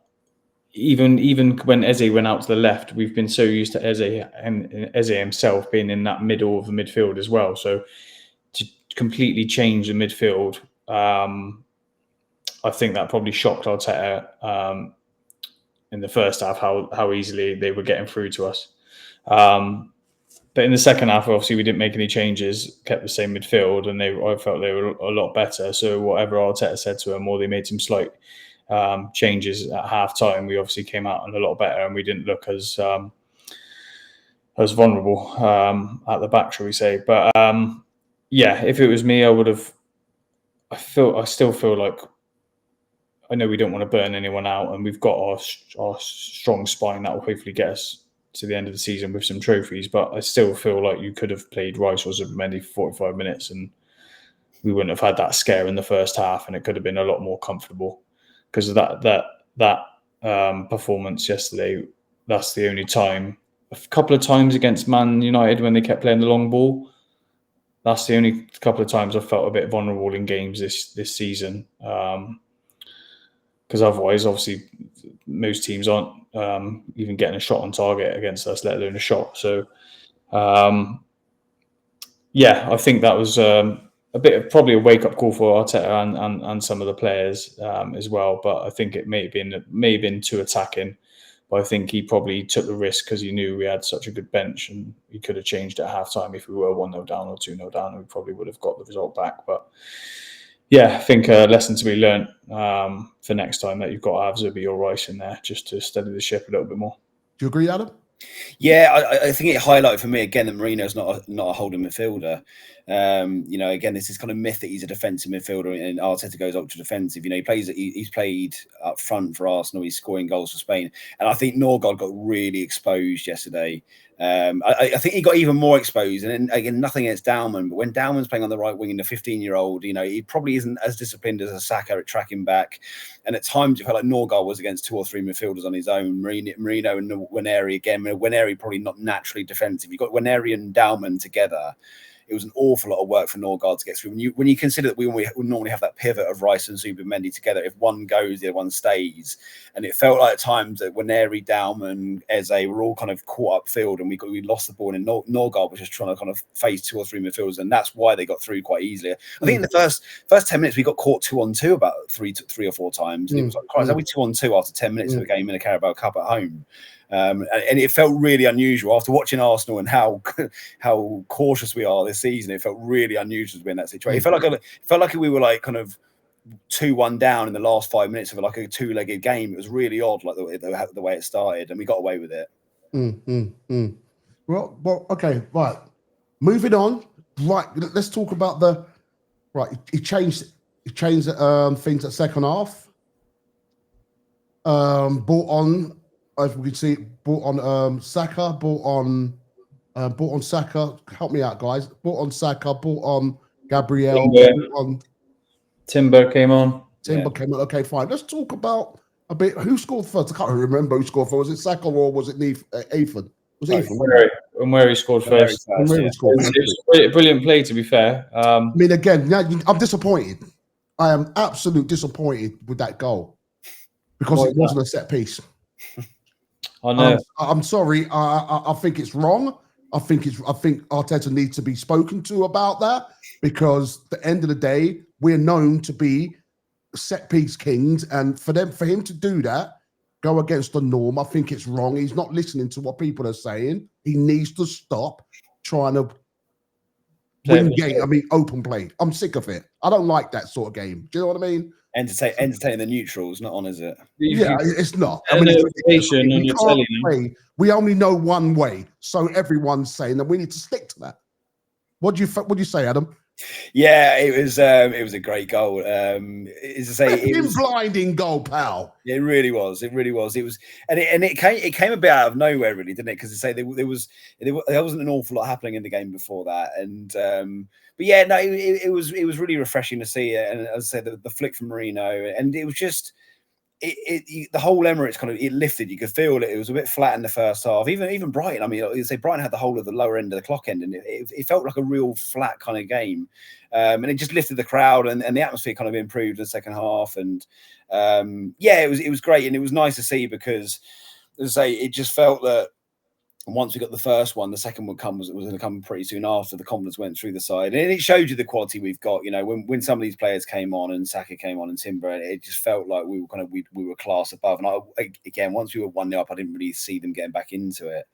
B: Even when Eze went out to the left, we've been so used to Eze and Eze himself being in that middle of the midfield as well. So to completely change the midfield, I think that probably shocked Arteta in the first half how easily they were getting through to us. But in the second half, obviously, we didn't make any changes, kept the same midfield, and I felt they were a lot better. So whatever Arteta said to them, or they made some slight changes at half time, we obviously came out a lot better, and we didn't look as vulnerable at the back, shall we say? But yeah, if it was me, I would have. I still feel like, I know we don't want to burn anyone out, and we've got our strong spine that will hopefully get us to the end of the season with some trophies. But I still feel like you could have played Rice or Zubimendi for 45 minutes, and we wouldn't have had that scare in the first half, and it could have been a lot more comfortable because of that performance yesterday. That's the only time. A couple of times against Man United when they kept playing the long ball. That's the only couple of times I felt a bit vulnerable in games this season. Because otherwise, obviously, most teams aren't even getting a shot on target against us, let alone a shot. So, yeah, I think that was a bit of probably a wake-up call for Arteta and some of the players as well. But I think it may have been too attacking. But I think he probably took the risk because he knew we had such a good bench, and he could have changed at half-time if we were 1-0 down or 2-0 down, and we probably would have got the result back. But yeah, I think a lesson to be learnt for next time, that you've got to have Zubi or Rice in there just to steady the ship a little bit more.
A: Do you agree, Adam?
C: Yeah, I think it highlighted for me again that Marino's not a holding midfielder. Again, this is kind of myth that he's a defensive midfielder and Arteta goes ultra defensive. He's played up front for Arsenal. He's scoring goals for Spain, and I think Norgard got really exposed yesterday. I think he got even more exposed, and then again, nothing against Dowman, but when Dowman's playing on the right wing and the 15-year-old, he probably isn't as disciplined as a Saka at tracking back, and at times it felt like Norgard was against 2 or 3 midfielders on his own. Marino and Waneri again. Waneri probably not naturally defensive. You've got Waneri and Dowman together. It was an awful lot of work for Norgard to get through. When you consider that we normally have that pivot of Rice and Zubimendi together, if one goes, the other one stays. And it felt like at times that Waneri, Dowman, Eze were all kind of caught upfield, and we lost the ball, and Norgard was just trying to kind of face 2 or 3 midfielders, and that's why they got through quite easily. I think in the first 10 minutes we got caught 2-on-2 about three or four times. And it was like, Christ, are we 2-on-2 after 10 minutes of a game in a Carabao Cup at home? And it felt really unusual after watching Arsenal and how cautious we are this season. It felt really unusual to be in that situation. It felt like we were like kind of 2-1 down in the last 5 minutes of like a 2-legged game. It was really odd, like the way it started, and we got away with it.
A: Well, okay, right. Moving on. Right, let's talk about he changed things at second half. Brought on, as we can see, brought on Saka, brought on Saka. Help me out, guys. Brought on Saka, brought on Gabriel.
B: Timber came on.
A: Timber came on. Okay, fine. Let's talk about a bit. Who scored first? I can't remember who scored first. Was it Saka or was it Ethan? Was it Ethan?
B: Where he scored first. It was a brilliant play, to be fair.
A: I mean, again, I'm disappointed. I am absolutely disappointed with that goal because it wasn't a set piece.
B: I know.
A: I'm sorry. I think it's wrong. I think Arteta needs to be spoken to about that, because at the end of the day, we're known to be set piece kings, and for him to do that, go against the norm, I think it's wrong. He's not listening to what people are saying. He needs to stop trying to win game. I mean, open play. I'm sick of it. I don't like that sort of game. Do you know what I mean?
C: Entertain the neutrals, not on, is it?
A: Yeah, it's not. I mean, we only know one way, so everyone's saying that we need to stick to that. What do you say, Adam?
C: Yeah, it was a great goal. It was
A: blinding goal, pal.
C: It really was. It was, and it came a bit out of nowhere, really, didn't it? Because there wasn't an awful lot happening in the game before that, and but yeah, no, it was really refreshing to see it. And as I said, the flick from Marino, and it was just, the whole Emirates kind of it lifted. You could feel it. It was a bit flat in the first half. Even Brighton. I mean, you say Brighton had the whole of the lower end of the clock end, and it felt like a real flat kind of game. And it just lifted the crowd, and the atmosphere kind of improved in the second half. And it was great, and it was nice to see because, as I say, it just felt that. And once we got the first one, the second one was going to come pretty soon after. The confidence went through the side, and it showed you the quality we've got. You know, when some of these players came on, and Saka came on, and Timber, it just felt like we were class above. And again, once we were 1-0 up, I didn't really see them getting back into it.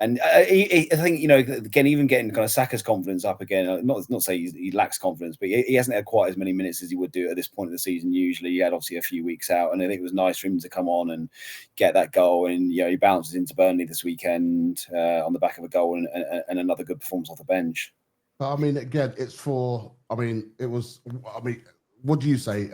C: And I think, you know, again, even getting kind of Saka's confidence up again, not say he lacks confidence, but he hasn't had quite as many minutes as he would do at this point of the season. Usually he had obviously a few weeks out, and I think it was nice for him to come on and get that goal. And, you know, he bounces into Burnley this weekend on the back of a goal and another good performance off the bench.
A: I mean, again, what do you say,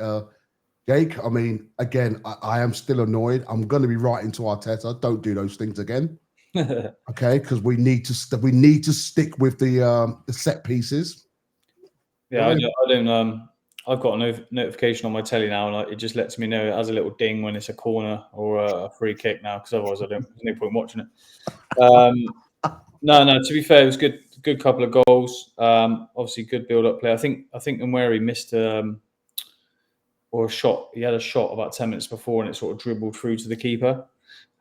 A: Jake? I mean, again, I am still annoyed. I'm going to be writing to Arteta, don't do those things again. Okay, because we need to stick with the set pieces.
B: Yeah, I don't. I've got a notification on my telly now, and it just lets me know. It has a little ding when it's a corner or a free kick now, because otherwise there's no point watching it. No. To be fair, it was good couple of goals. Obviously, good build-up play. I think Nweri missed or a shot. He had a shot about 10 minutes before, and it sort of dribbled through to the keeper.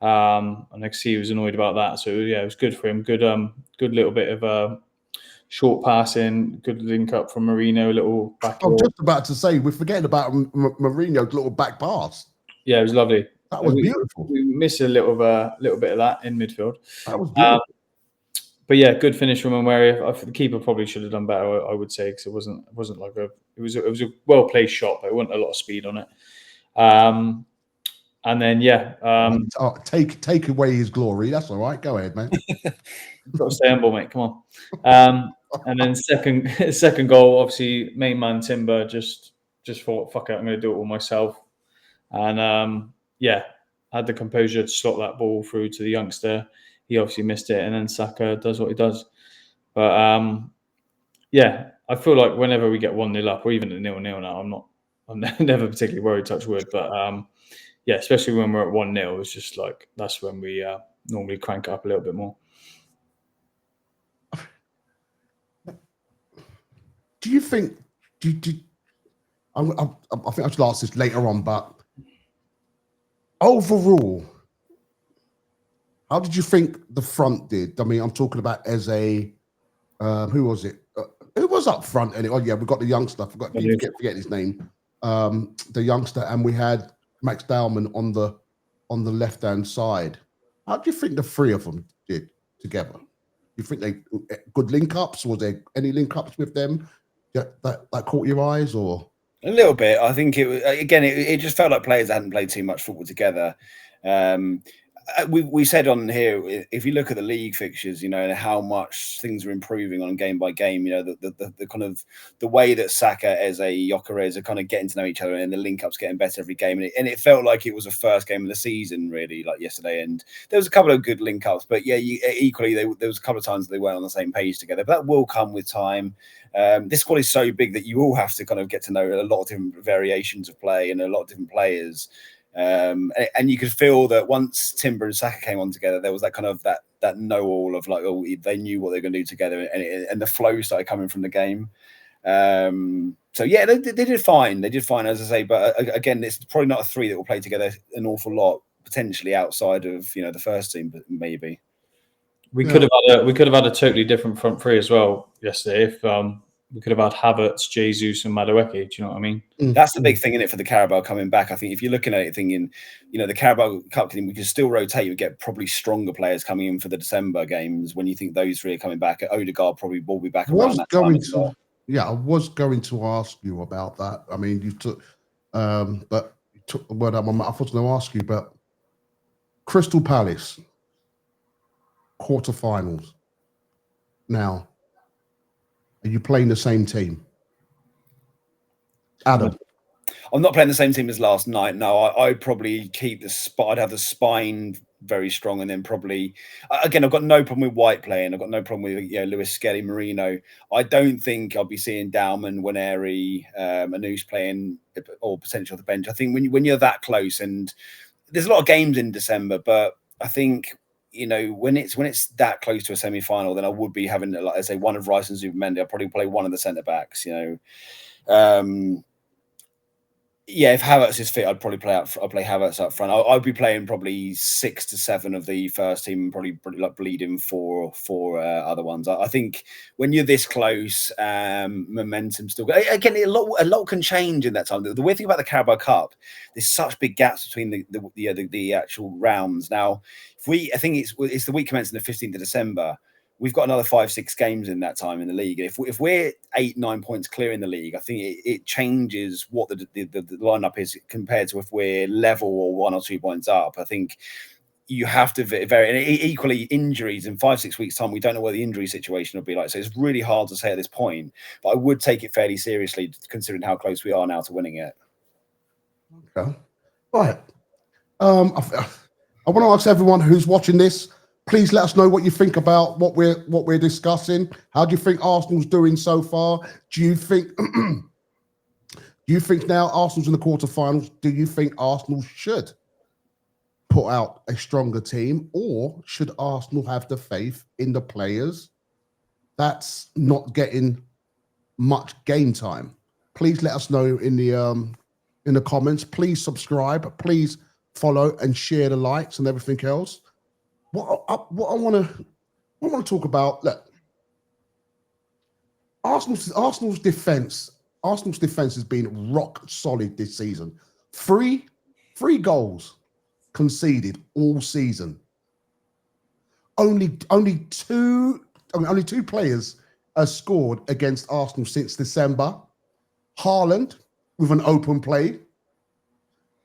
B: And I could see he was annoyed about that. So yeah, it was good for him. Good little bit of short passing, good link up from Mourinho, a little back.
A: I'm just about to say, we're forgetting about Mourinho's little back pass.
B: Yeah, it was lovely.
A: That was beautiful.
B: We missed a little bit of that in midfield.
A: That was beautiful.
B: But yeah, good finish from Nweri. The keeper probably should have done better, I would say, because it wasn't like it was a well placed shot, but it wasn't a lot of speed on it. And then
A: take away his glory. That's all right. Go ahead, mate.
B: Got to stay humble, mate. Come on. And then second goal, obviously, main man Timber just thought, fuck it, I'm going to do it all myself. And had the composure to slot that ball through to the youngster. He obviously missed it, and then Saka does what he does. But I feel like whenever we get 1-0 up, or even a 0-0 now, I'm never particularly worried. Touch wood, but especially when we're at 1-0, it's just like that's when we normally crank up a little bit more.
A: Do you think? I think I should ask this later on, but overall, how did you think the front did? I mean, I'm talking about as a who was it? Who was up front? And we got the youngster. Forget his name. The youngster, and we had Max Dowman on the left-hand side. How do you think the three of them did together? You think they good link-ups? Was there any link-ups with them that caught your eyes, or
C: a little bit? I think it was again. It just felt like players that hadn't played too much football together. We said on here, if you look at the league fixtures, you know, and how much things are improving on game by game, you know, the kind of the way that Saka, Eze, Gyökeres are kind of getting to know each other, and the link ups getting better every game, and it felt like it was the first game of the season, really, like yesterday. And there was a couple of good link ups, but equally there was a couple of times they weren't on the same page together. But that will come with time. This squad is so big that you all have to kind of get to know a lot of different variations of play and a lot of different players. And you could feel that once Timber and Saka came on together, there was that kind of that know-all of like, oh, they knew what they were going to do together, and the flow started coming from the game. So yeah, they did fine. They did fine, as I say. But again, it's probably not a three that will play together an awful lot, potentially outside of the first team, but maybe.
B: We could have had a totally different front three as well yesterday if we could have had Havertz, Jesus, and Madueke. Do you know what I mean?
C: That's the big thing in it for the Carabao coming back. I think if you're looking at it thinking, the Carabao Cup team, we can still rotate and get probably stronger players coming in for the December games when you think those three are coming back. Odegaard probably will be back around that time as well.
A: Yeah, I was going to ask you about that. I mean, you took the word out of my mouth. I was going to ask you, but Crystal Palace quarterfinals. Now, are you playing the same team, Adam?
C: I'm not playing the same team as last night. No, I'd probably keep I'd have the spine very strong, and then probably again, I've got no problem with White playing. I've got no problem with Lewis Skelly, Marino. I don't think I'll be seeing Dowman, Waneri, Anoush playing or potentially off the bench. I think when you're that close, and there's a lot of games in December, but I think when it's that close to a semi-final, then I would be having, like I say, one of Rice and Zubimendi. I'll probably play one of the centre backs. If Havertz is fit, I'd probably play Havertz up front. I'd be playing probably 6 to 7 of the first team, and probably like bleeding for other ones. I think when you're this close, momentum still. Again, a lot can change in that time. The weird thing about the Carabao Cup, there's such big gaps between the actual rounds. Now, I think it's the week commencing the 15th of December. We've got another 5-6 games in that time in the league. If we're 8-9 points clear in the league, I think it changes what the lineup is compared to if we're level or 1 or 2 points up. I think you have to vary. And equally, injuries in 5-6 weeks' time, we don't know what the injury situation will be like. So it's really hard to say at this point. But I would take it fairly seriously, considering how close we are now to winning it.
A: Okay. Right. I want to ask everyone who's watching this. Please let us know what you think about what we're discussing. How do you think Arsenal's doing so far? Do you think now Arsenal's in the quarterfinals? Do you think Arsenal should put out a stronger team, or should Arsenal have the faith in the players that's not getting much game time? Please let us know in the comments. Please subscribe. Please follow and share the likes and everything else. What I want to talk about, look, Arsenal's defense has been rock solid this season. Three goals conceded all season. Only two players have scored against Arsenal since December. Haaland with an open play,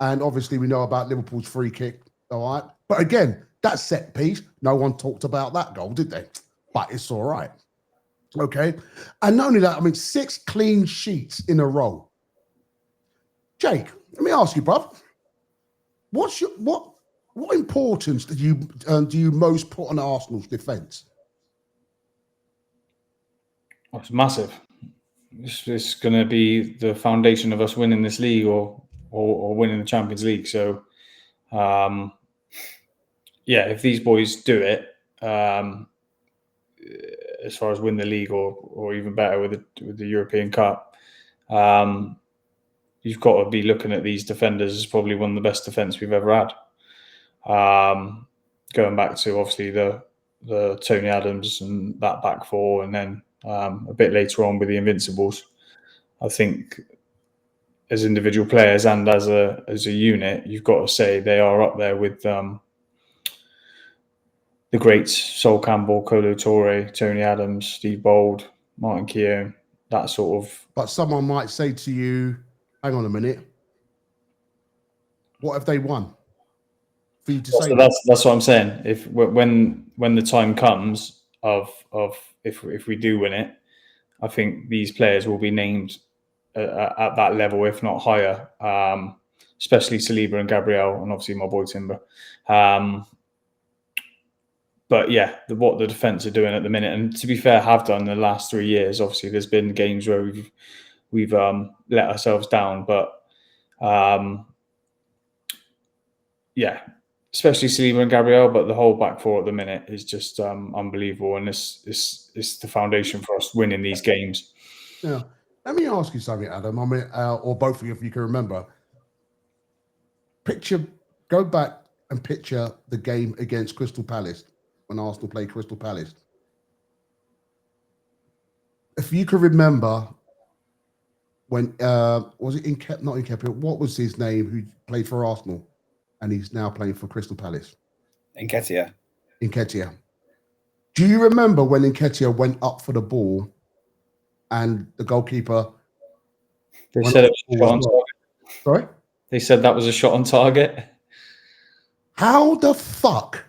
A: and obviously we know about Liverpool's free kick. All right, but again, that set piece, no one talked about that goal, did they? But it's all right. Okay. And not only that, 6 clean sheets in a row. Jake, let me ask you, bruv. What importance do you most put on Arsenal's defence?
B: Oh, it's massive. It's going to be the foundation of us winning this league or winning the Champions League. So, if these boys do it, as far as win the league or even better with the European Cup, you've got to be looking at these defenders as probably one of the best defence we've ever had. Going back to obviously the Tony Adams and that back four, and then a bit later on with the Invincibles. I think as individual players and as a unit, you've got to say they are up there with the greats: Sol Campbell, Kolo Touré, Tony Adams, Steve Bold, Martin Keown, that sort of.
A: But someone might say to you, hang on a minute, what have they won? For you to say
B: that's what I'm saying. If when the time comes of if we do win it, I think these players will be named at that level, if not higher. Especially Saliba and Gabriel, and obviously my boy Timber. But yeah, what the defence are doing at the minute, and to be fair, have done the last 3 years. Obviously, there's been games where we've let ourselves down, but especially Saliba and Gabriel. But the whole back four at the minute is just unbelievable, and it's the foundation for us winning these games.
A: Yeah, let me ask you something, Adam. Or both of you, if you can remember. Go back and picture the game against Crystal Palace. When Arsenal played Crystal Palace. If you could remember when was it not Nketiah? What was his name who played for Arsenal and he's now playing for Crystal Palace?
C: Nketiah.
A: Do you remember when Nketiah went up for the ball and the goalkeeper?
B: They said it was a shot on target.
A: Sorry?
B: They said that was a shot on target.
A: How the fuck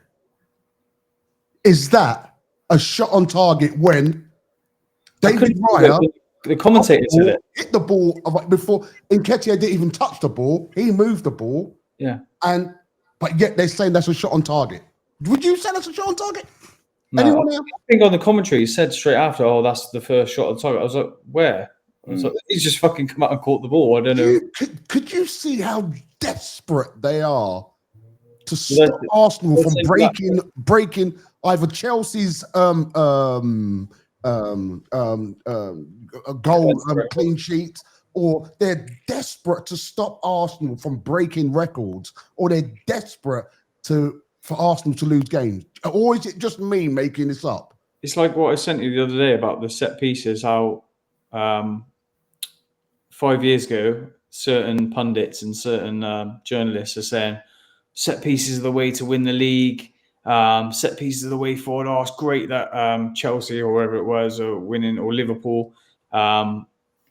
A: is that a shot on target when David Raya,
B: the commentator said it,
A: hit the ball before Nketiah didn't even touch the ball? He moved the ball.
B: Yeah.
A: But but yet they're saying that's a shot on target. Would you say that's a shot on target?
B: No,
A: Anyone else?
B: I think on the commentary he said straight after, "Oh, that's the first shot on target." I was like, "Where?" I was like, "He's just fucking come out and caught the ball." I don't know.
A: Could you see how desperate they are to stop Arsenal from breaking either Chelsea's goal clean sheets, or they're desperate to stop Arsenal from breaking records, or they're desperate for Arsenal to lose games? Or is it just me making this up?
B: It's like what I sent you the other day about the set pieces, how 5 years ago, certain pundits and certain journalists are saying set pieces are the way to win the league. Set pieces are the way forward. Oh, it's great that Chelsea or wherever it was are winning, or Liverpool.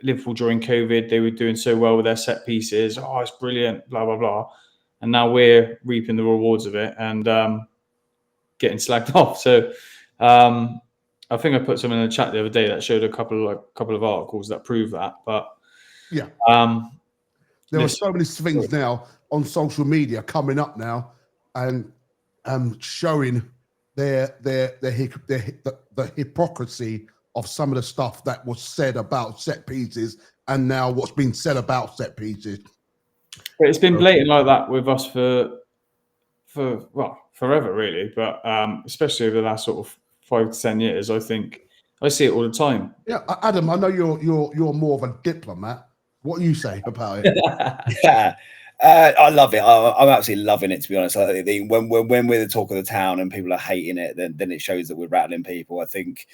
B: Liverpool during COVID, they were doing so well with their set pieces. Oh, it's brilliant, blah, blah, blah. And now we're reaping the rewards of it and getting slagged off. So I think I put something in the chat the other day that showed a couple of articles that prove that. But
A: yeah, there are so many things now on social media coming up now and showing the hypocrisy of some of the stuff that was said about set pieces and now what's been said about set pieces.
B: But it's been blatant like that with us for forever, really. But especially over the last sort of 5 to 10 years, I think I see it all the time.
A: Yeah, Adam, I know you're more of a diplomat. What do you say about it?
C: Yeah, I love it. I'm absolutely loving it, to be honest. I think when we're the talk of the town and people are hating it, then it shows that we're rattling people. I think,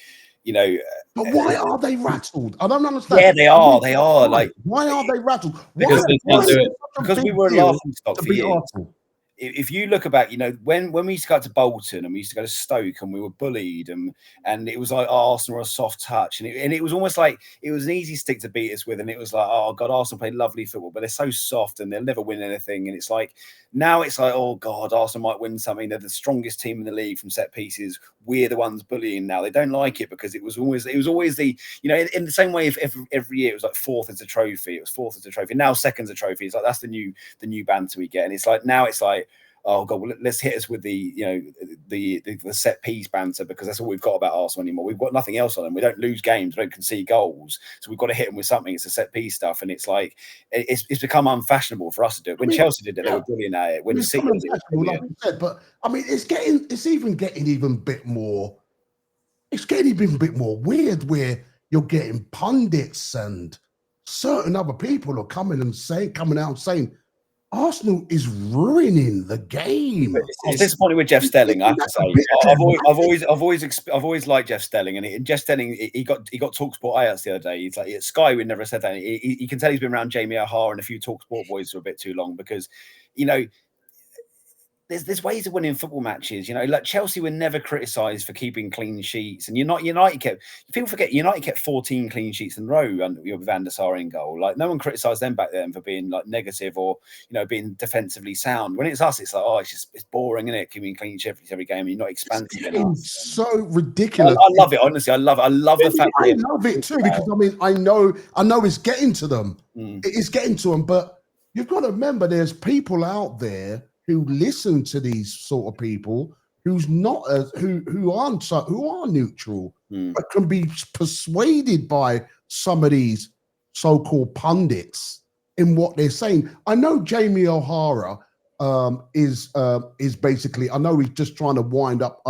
C: you know.
A: But why are they rattled? I don't understand.
C: Yeah, they are. They are. Like,
A: why are they rattled?
B: Because they can't do it.
C: Because we were a laughing stock for years.
A: Arsenal.
C: If you look about, when we used to go to Bolton and we used to go to Stoke and we were bullied and it was like Arsenal were a soft touch and it was almost like it was an easy stick to beat us with, and it was like, oh God, Arsenal play lovely football, but they're so soft and they'll never win anything. And it's like now it's like, oh God, Arsenal might win something. They're the strongest team in the league from set pieces. We're the ones bullying now. They don't like it because it was always the in the same way if every year it was like fourth as a trophy. It was fourth as a trophy. Now second's a trophy. It's like that's the new banter we get, and it's like now it's like, oh God, well, let's hit us with the set piece banter because that's all we've got about Arsenal anymore. We've got nothing else on them. We don't lose games, we don't concede goals, so we've got to hit them with something. It's the set piece stuff, and it's like it's become unfashionable for us to do it. When Chelsea did it, they were brilliant at it. When the City did it,
A: like you said, but I mean, it's getting a bit more. It's getting even a bit more weird where you're getting pundits and certain other people are coming out and saying Arsenal is ruining the game.
C: I'm disappointed with Jeff Stelling. I have to say, I've always liked Jeff Stelling, and Jeff Stelling he got TalkSport IELTS the other day. He's like Sky would never have said that. You can tell he's been around Jamie O'Hara and a few TalkSport boys for a bit too long because there's ways of winning football matches. Like Chelsea were never criticised for keeping clean sheets, and United kept 14 clean sheets in a row under Van der Sar in goal. Like no one criticised them back then for being like negative or being defensively sound. When it's us, it's like, oh, it's boring, isn't it? Keeping clean sheets every game, and you're not expansive enough.
A: So ridiculous.
C: I love it, honestly. I love the fact.
A: I love it too because I mean I know it's getting to them. It is getting to them, but you've got to remember there's people out there who listen to these sort of people who are neutral, but can be persuaded by some of these so-called pundits in what they're saying. I know Jamie O'Hara is basically, I know he's just trying to wind up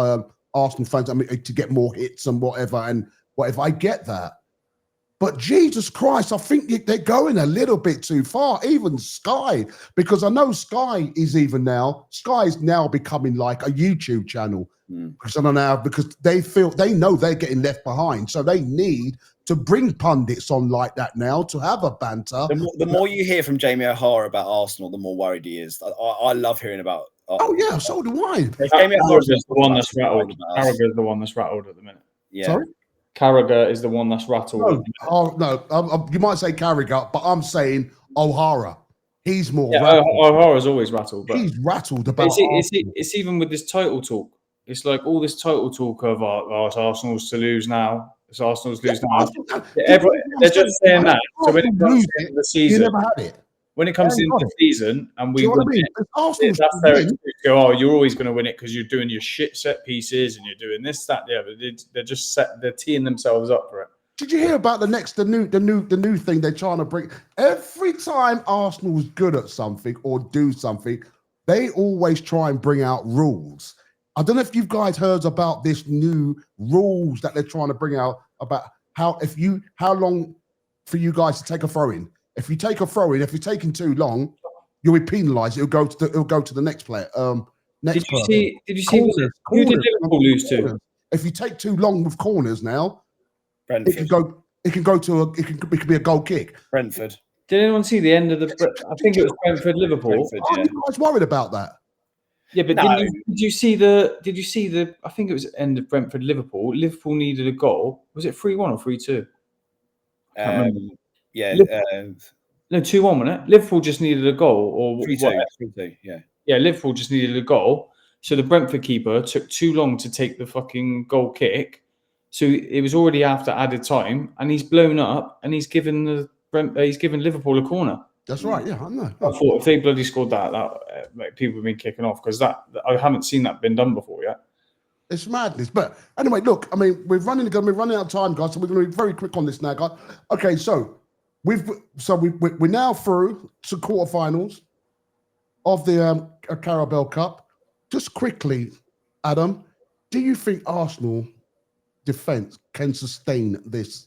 A: Arsenal fans, to get more hits and whatever. I get that. But Jesus Christ, I think they're going a little bit too far, even Sky, because I know Sky is now becoming like a YouTube channel. Because I don't know, because they know they're getting left behind. So they need to bring pundits on like that now to have a banter.
C: The more you hear from Jamie O'Hara about Arsenal, the more worried he is. I love hearing about
A: Oh yeah, so do I.
B: Jamie O'Hara is the one that's rattled. Carragher is the one that's rattled at the minute.
C: Yeah.
A: Sorry?
B: Carragher is the one that's rattled.
A: No, you might say Carragher, but I'm saying O'Hara. He's more.
B: Yeah, O'Hara's always rattled. But
A: he's rattled about.
B: It's even with this title talk. It's like all this title talk of it's Arsenal's to lose now. It's Arsenal's to lose now. They're just saying that. So when it comes to the season,
A: you never had it.
B: when it comes
A: Yeah,
B: into the season and
A: Do
B: we
A: you know what
B: win
A: I mean?
B: it,
A: If Arsenal
B: that's their
A: win,
B: excuse to go, oh, you're always going to win it because you're doing your shit set pieces and you're doing this, that, yeah. But they're just they're teeing themselves up for it.
A: did you hear about the new thing they're trying to bring? Every time Arsenal's good at something or do something, they always try and bring out rules. I don't know if you guys heard about this new rules that they're trying to bring out about how long for you guys to take a throw in. If you take a throw in, if you're taking too long, you'll be penalised. It'll go to the next player. Next
B: Did you
A: person.
B: see? Did you see
A: Corners,
B: who did
A: corners,
B: Liverpool lose to?
A: corners. If you take too long with corners now,
C: Brentford.
A: it can be a goal kick.
C: Brentford.
B: Did anyone see the end of the? I think it was Brentford Liverpool.
A: Aren't you guys worried about that?
B: Yeah, but
C: No.
B: did you see the? Did you see the? I think it was end of Brentford Liverpool. Liverpool needed a goal. Was it 3-1 or 3-2?
C: Yeah.
B: No, 2-1, wasn't it? Liverpool just needed a goal, or
C: 3-2. 3-2. Yeah.
B: Yeah, Liverpool just needed a goal. So the Brentford keeper took too long to take the fucking goal kick. So it was already after added time, and he's blown up, and he's given Liverpool a corner.
A: That's right. Yeah, I know.
B: I thought if they bloody scored that people have been kicking off because I haven't seen that been done before yet.
A: It's madness. But anyway, look, I mean, we're running out of time, guys. So we're going to be very quick on this now, guys. Okay, so we're now through to quarterfinals of the Carabao Cup. Just quickly, Adam, do you think Arsenal defense can sustain this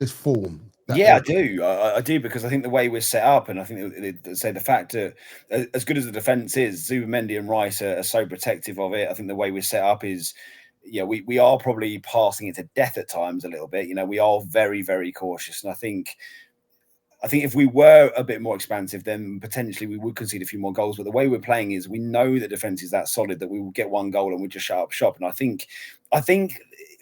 A: form?
C: Yeah, I do. I do, because I think the way we're set up, and I think the fact that as good as the defence is, Zubimendi and Rice are so protective of it. I think the way we're set up is, we are probably passing it to death at times a little bit. We are very, very cautious, and I think if we were a bit more expansive, then potentially we would concede a few more goals. But the way we're playing is, we know that defence is that solid that we will get one goal and we just shut up shop. And I think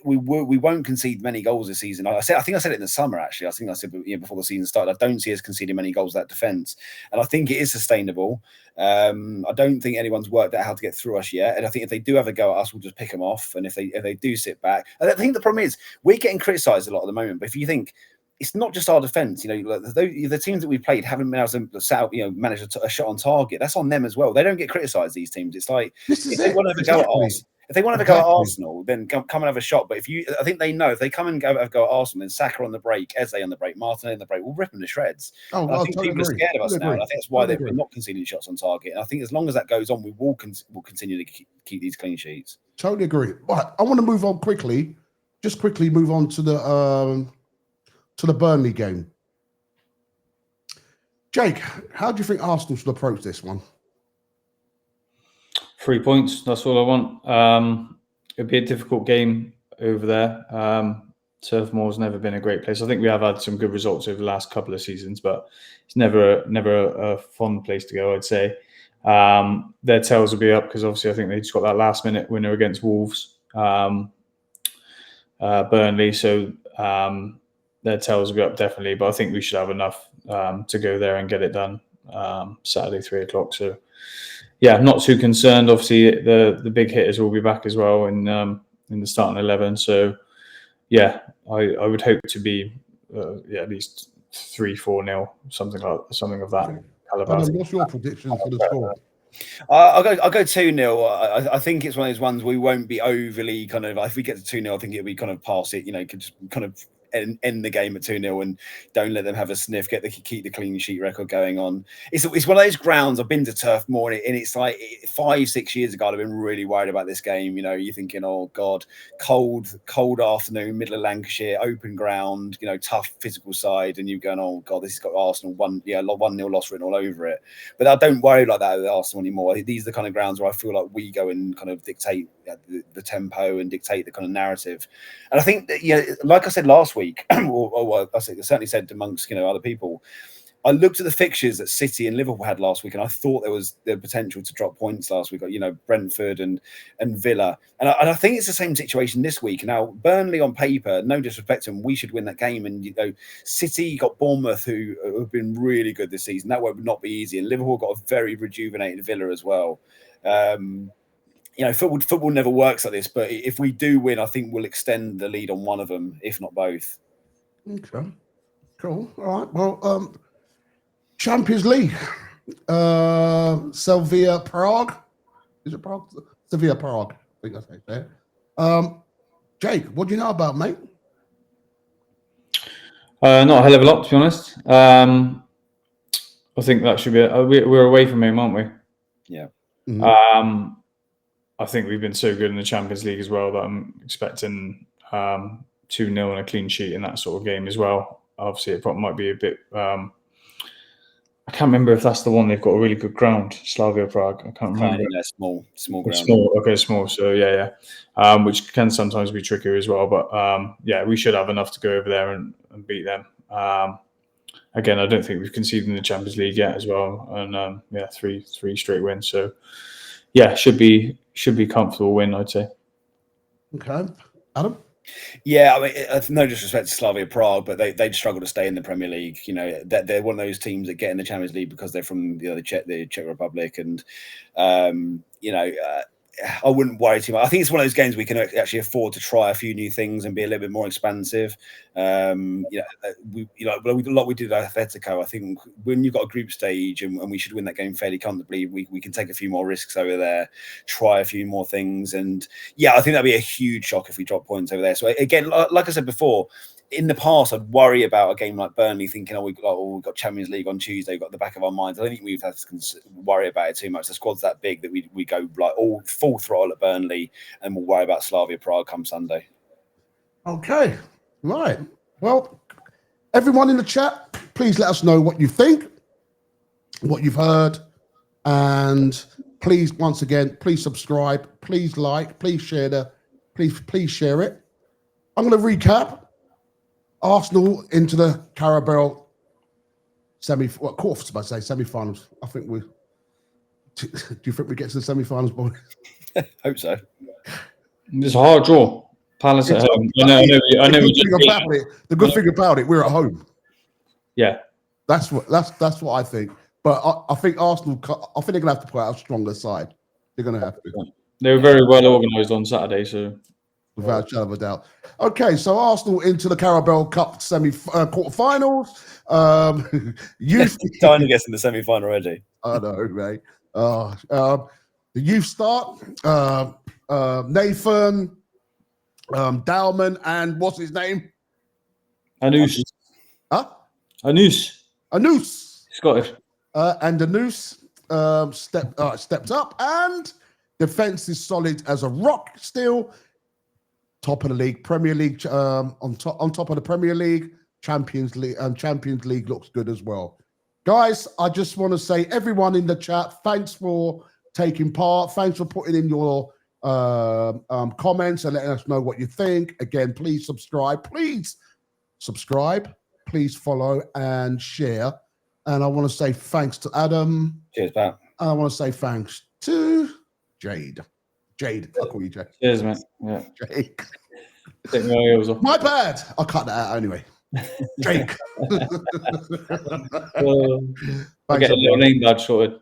C: we won't concede many goals this season. I think I said it in the summer, actually. I think I said before the season started, I don't see us conceding many goals that defence, and I think it is sustainable. I don't think anyone's worked out how to get through us yet, and I think if they do have a go at us, we'll just pick them off. And if they do sit back, I think the problem is we're getting criticised a lot at the moment. But if you think, it's not just our defence, the teams that we've played haven't been able to manage a shot on target. That's on them as well. They don't get criticised, these teams. It's like, if they want to have a go at us, if they want to have a go at Arsenal, then come and have a shot. But I think they know if they come and have a go at Arsenal, then Saka on the break, Eze on the break, Martinelli on the break, we'll rip them to shreds. I think people are scared of us now, and I think that's why we're not conceding shots on target. And I think as long as that goes on, we will continue to keep these clean sheets.
A: Totally agree. Right, I want to move on quickly. Just quickly move on to the Burnley game. Jake, how do you think Arsenal should approach this one?
B: 3 points. That's all I want. It'll be a difficult game over there. Turf Moor's never been a great place. I think we have had some good results over the last couple of seasons, but it's never a fun place to go, I'd say. Their tails will be up because obviously I think they just got that last minute winner against Wolves, Burnley. So their tails will be up definitely, but I think we should have enough to go there and get it done Saturday, 3:00. So yeah, not too concerned. Obviously, the big hitters will be back as well in the starting 11. So yeah, I would hope to be at least 3-4-0, something of that caliber.
A: Adam, what's your prediction for the score?
C: I'll go 2-0. I think it's one of those ones we won't be overly kind of. If we get to 2-0, I think it'll be kind of past it. Could just kind of end the game at 2-0 and don't let them have a sniff. Keep the clean sheet record going on. It's one of those grounds. I've been to Turf Moor, and it's like 5-6 years ago. I've been really worried about this game. You're thinking, oh god, cold afternoon, middle of Lancashire, open ground. Tough physical side, and you're going, oh god, this has got Arsenal 1-0 loss written all over it. But I don't worry like that with Arsenal anymore. These are the kind of grounds where I feel like we go and kind of dictate the tempo and dictate the kind of narrative. And I think that, like I said last week, or I certainly said amongst other people, I looked at the fixtures that City and Liverpool had last week, and I thought there was the potential to drop points last week. Brentford and Villa, and I think it's the same situation this week. Now, Burnley on paper, no disrespect to them, we should win that game. And City got Bournemouth, who have been really good this season. That would not be easy. And Liverpool got a very rejuvenated Villa as well. Football never works like this, but if we do win, I think we'll extend the lead on one of them, if not both.
A: Okay, cool. All right. Well, Champions League. Sevilla Prague. Is it Prague? Sevilla Prague. I think that's right there. Jake, what do you know about, mate?
B: Not a hell of a lot, to be honest. I think that should be. We're away from him, aren't we?
C: Yeah.
A: Mm-hmm.
B: I think we've been so good in the Champions League as well that I'm expecting 2-0 and a clean sheet in that sort of game as well. Obviously, it probably might be a bit. I can't remember if that's the one they've got a really good ground, Slavia Prague. I can't remember.
C: Yeah, small ground.
B: Small, okay, small. So yeah. Which can sometimes be trickier as well. But yeah, we should have enough to go over there and beat them. Again, I don't think we've conceded in the Champions League yet as well, and yeah, three straight wins. So yeah, should be comfortable win, I'd say.
A: Okay, Adam.
C: Yeah, I mean, no disrespect to Slavia Prague, but they struggle to stay in the Premier League. You know, they're one of those teams that get in the Champions League because they're from the Czech Republic, and I wouldn't worry too much. I think it's one of those games we can actually afford to try a few new things and be a little bit more expansive. Like we did at Atletico. I think when you've got a group stage and we should win that game fairly comfortably, we can take a few more risks over there, try a few more things, and yeah, I think that'd be a huge shock if we drop points over there. So again, like I said before, in the past, I'd worry about a game like Burnley, thinking, we've got Champions League on Tuesday, we've got the back of our minds. I don't think we've had to worry about it too much. The squad's that big that we go like all full throttle at Burnley, and we'll worry about Slavia Prague come Sunday.
A: Okay, right. Well, everyone in the chat, please let us know what you think, what you've heard, and please, once again, please subscribe, please like, please share please share it. I'm going to recap. Arsenal into the Carabao quarters, I say semi-finals. I think we. Do you think we get to the semi-finals, boy?
C: Hope so.
B: It's a hard draw. Palace at home. I know.
A: The good thing about it, we're at home.
B: Yeah,
A: that's what I think. But I think Arsenal. I think they're gonna have to put out a stronger side. They're gonna have to.
B: They were very well organised on Saturday, so.
A: Without a shadow of a doubt. Okay, so Arsenal into the Carabao Cup quarterfinals. Youth
C: time to get in the semi-final already.
A: I know, mate. The youth start. Nathan, Dowman, and what's his name?
B: Anus.
A: Huh?
B: Anus. Scottish.
A: And Anus stepped up, and defense is solid as a rock still. Top of the league, Premier League, on top of the Premier League, Champions League looks good as well. Guys, I just want to say, everyone in the chat, thanks for taking part. Thanks for putting in your comments and letting us know what you think. Again, please subscribe. Please follow and share. And I want to say thanks to Adam.
C: Cheers, Pat.
A: And I want to say thanks to Jade, I'll call you Jade.
B: Cheers, mate. Yeah.
A: Jake.
B: Take my heels off.
A: My bad. I'll cut that out anyway. Jake.
B: I'll get a little name badge sorted.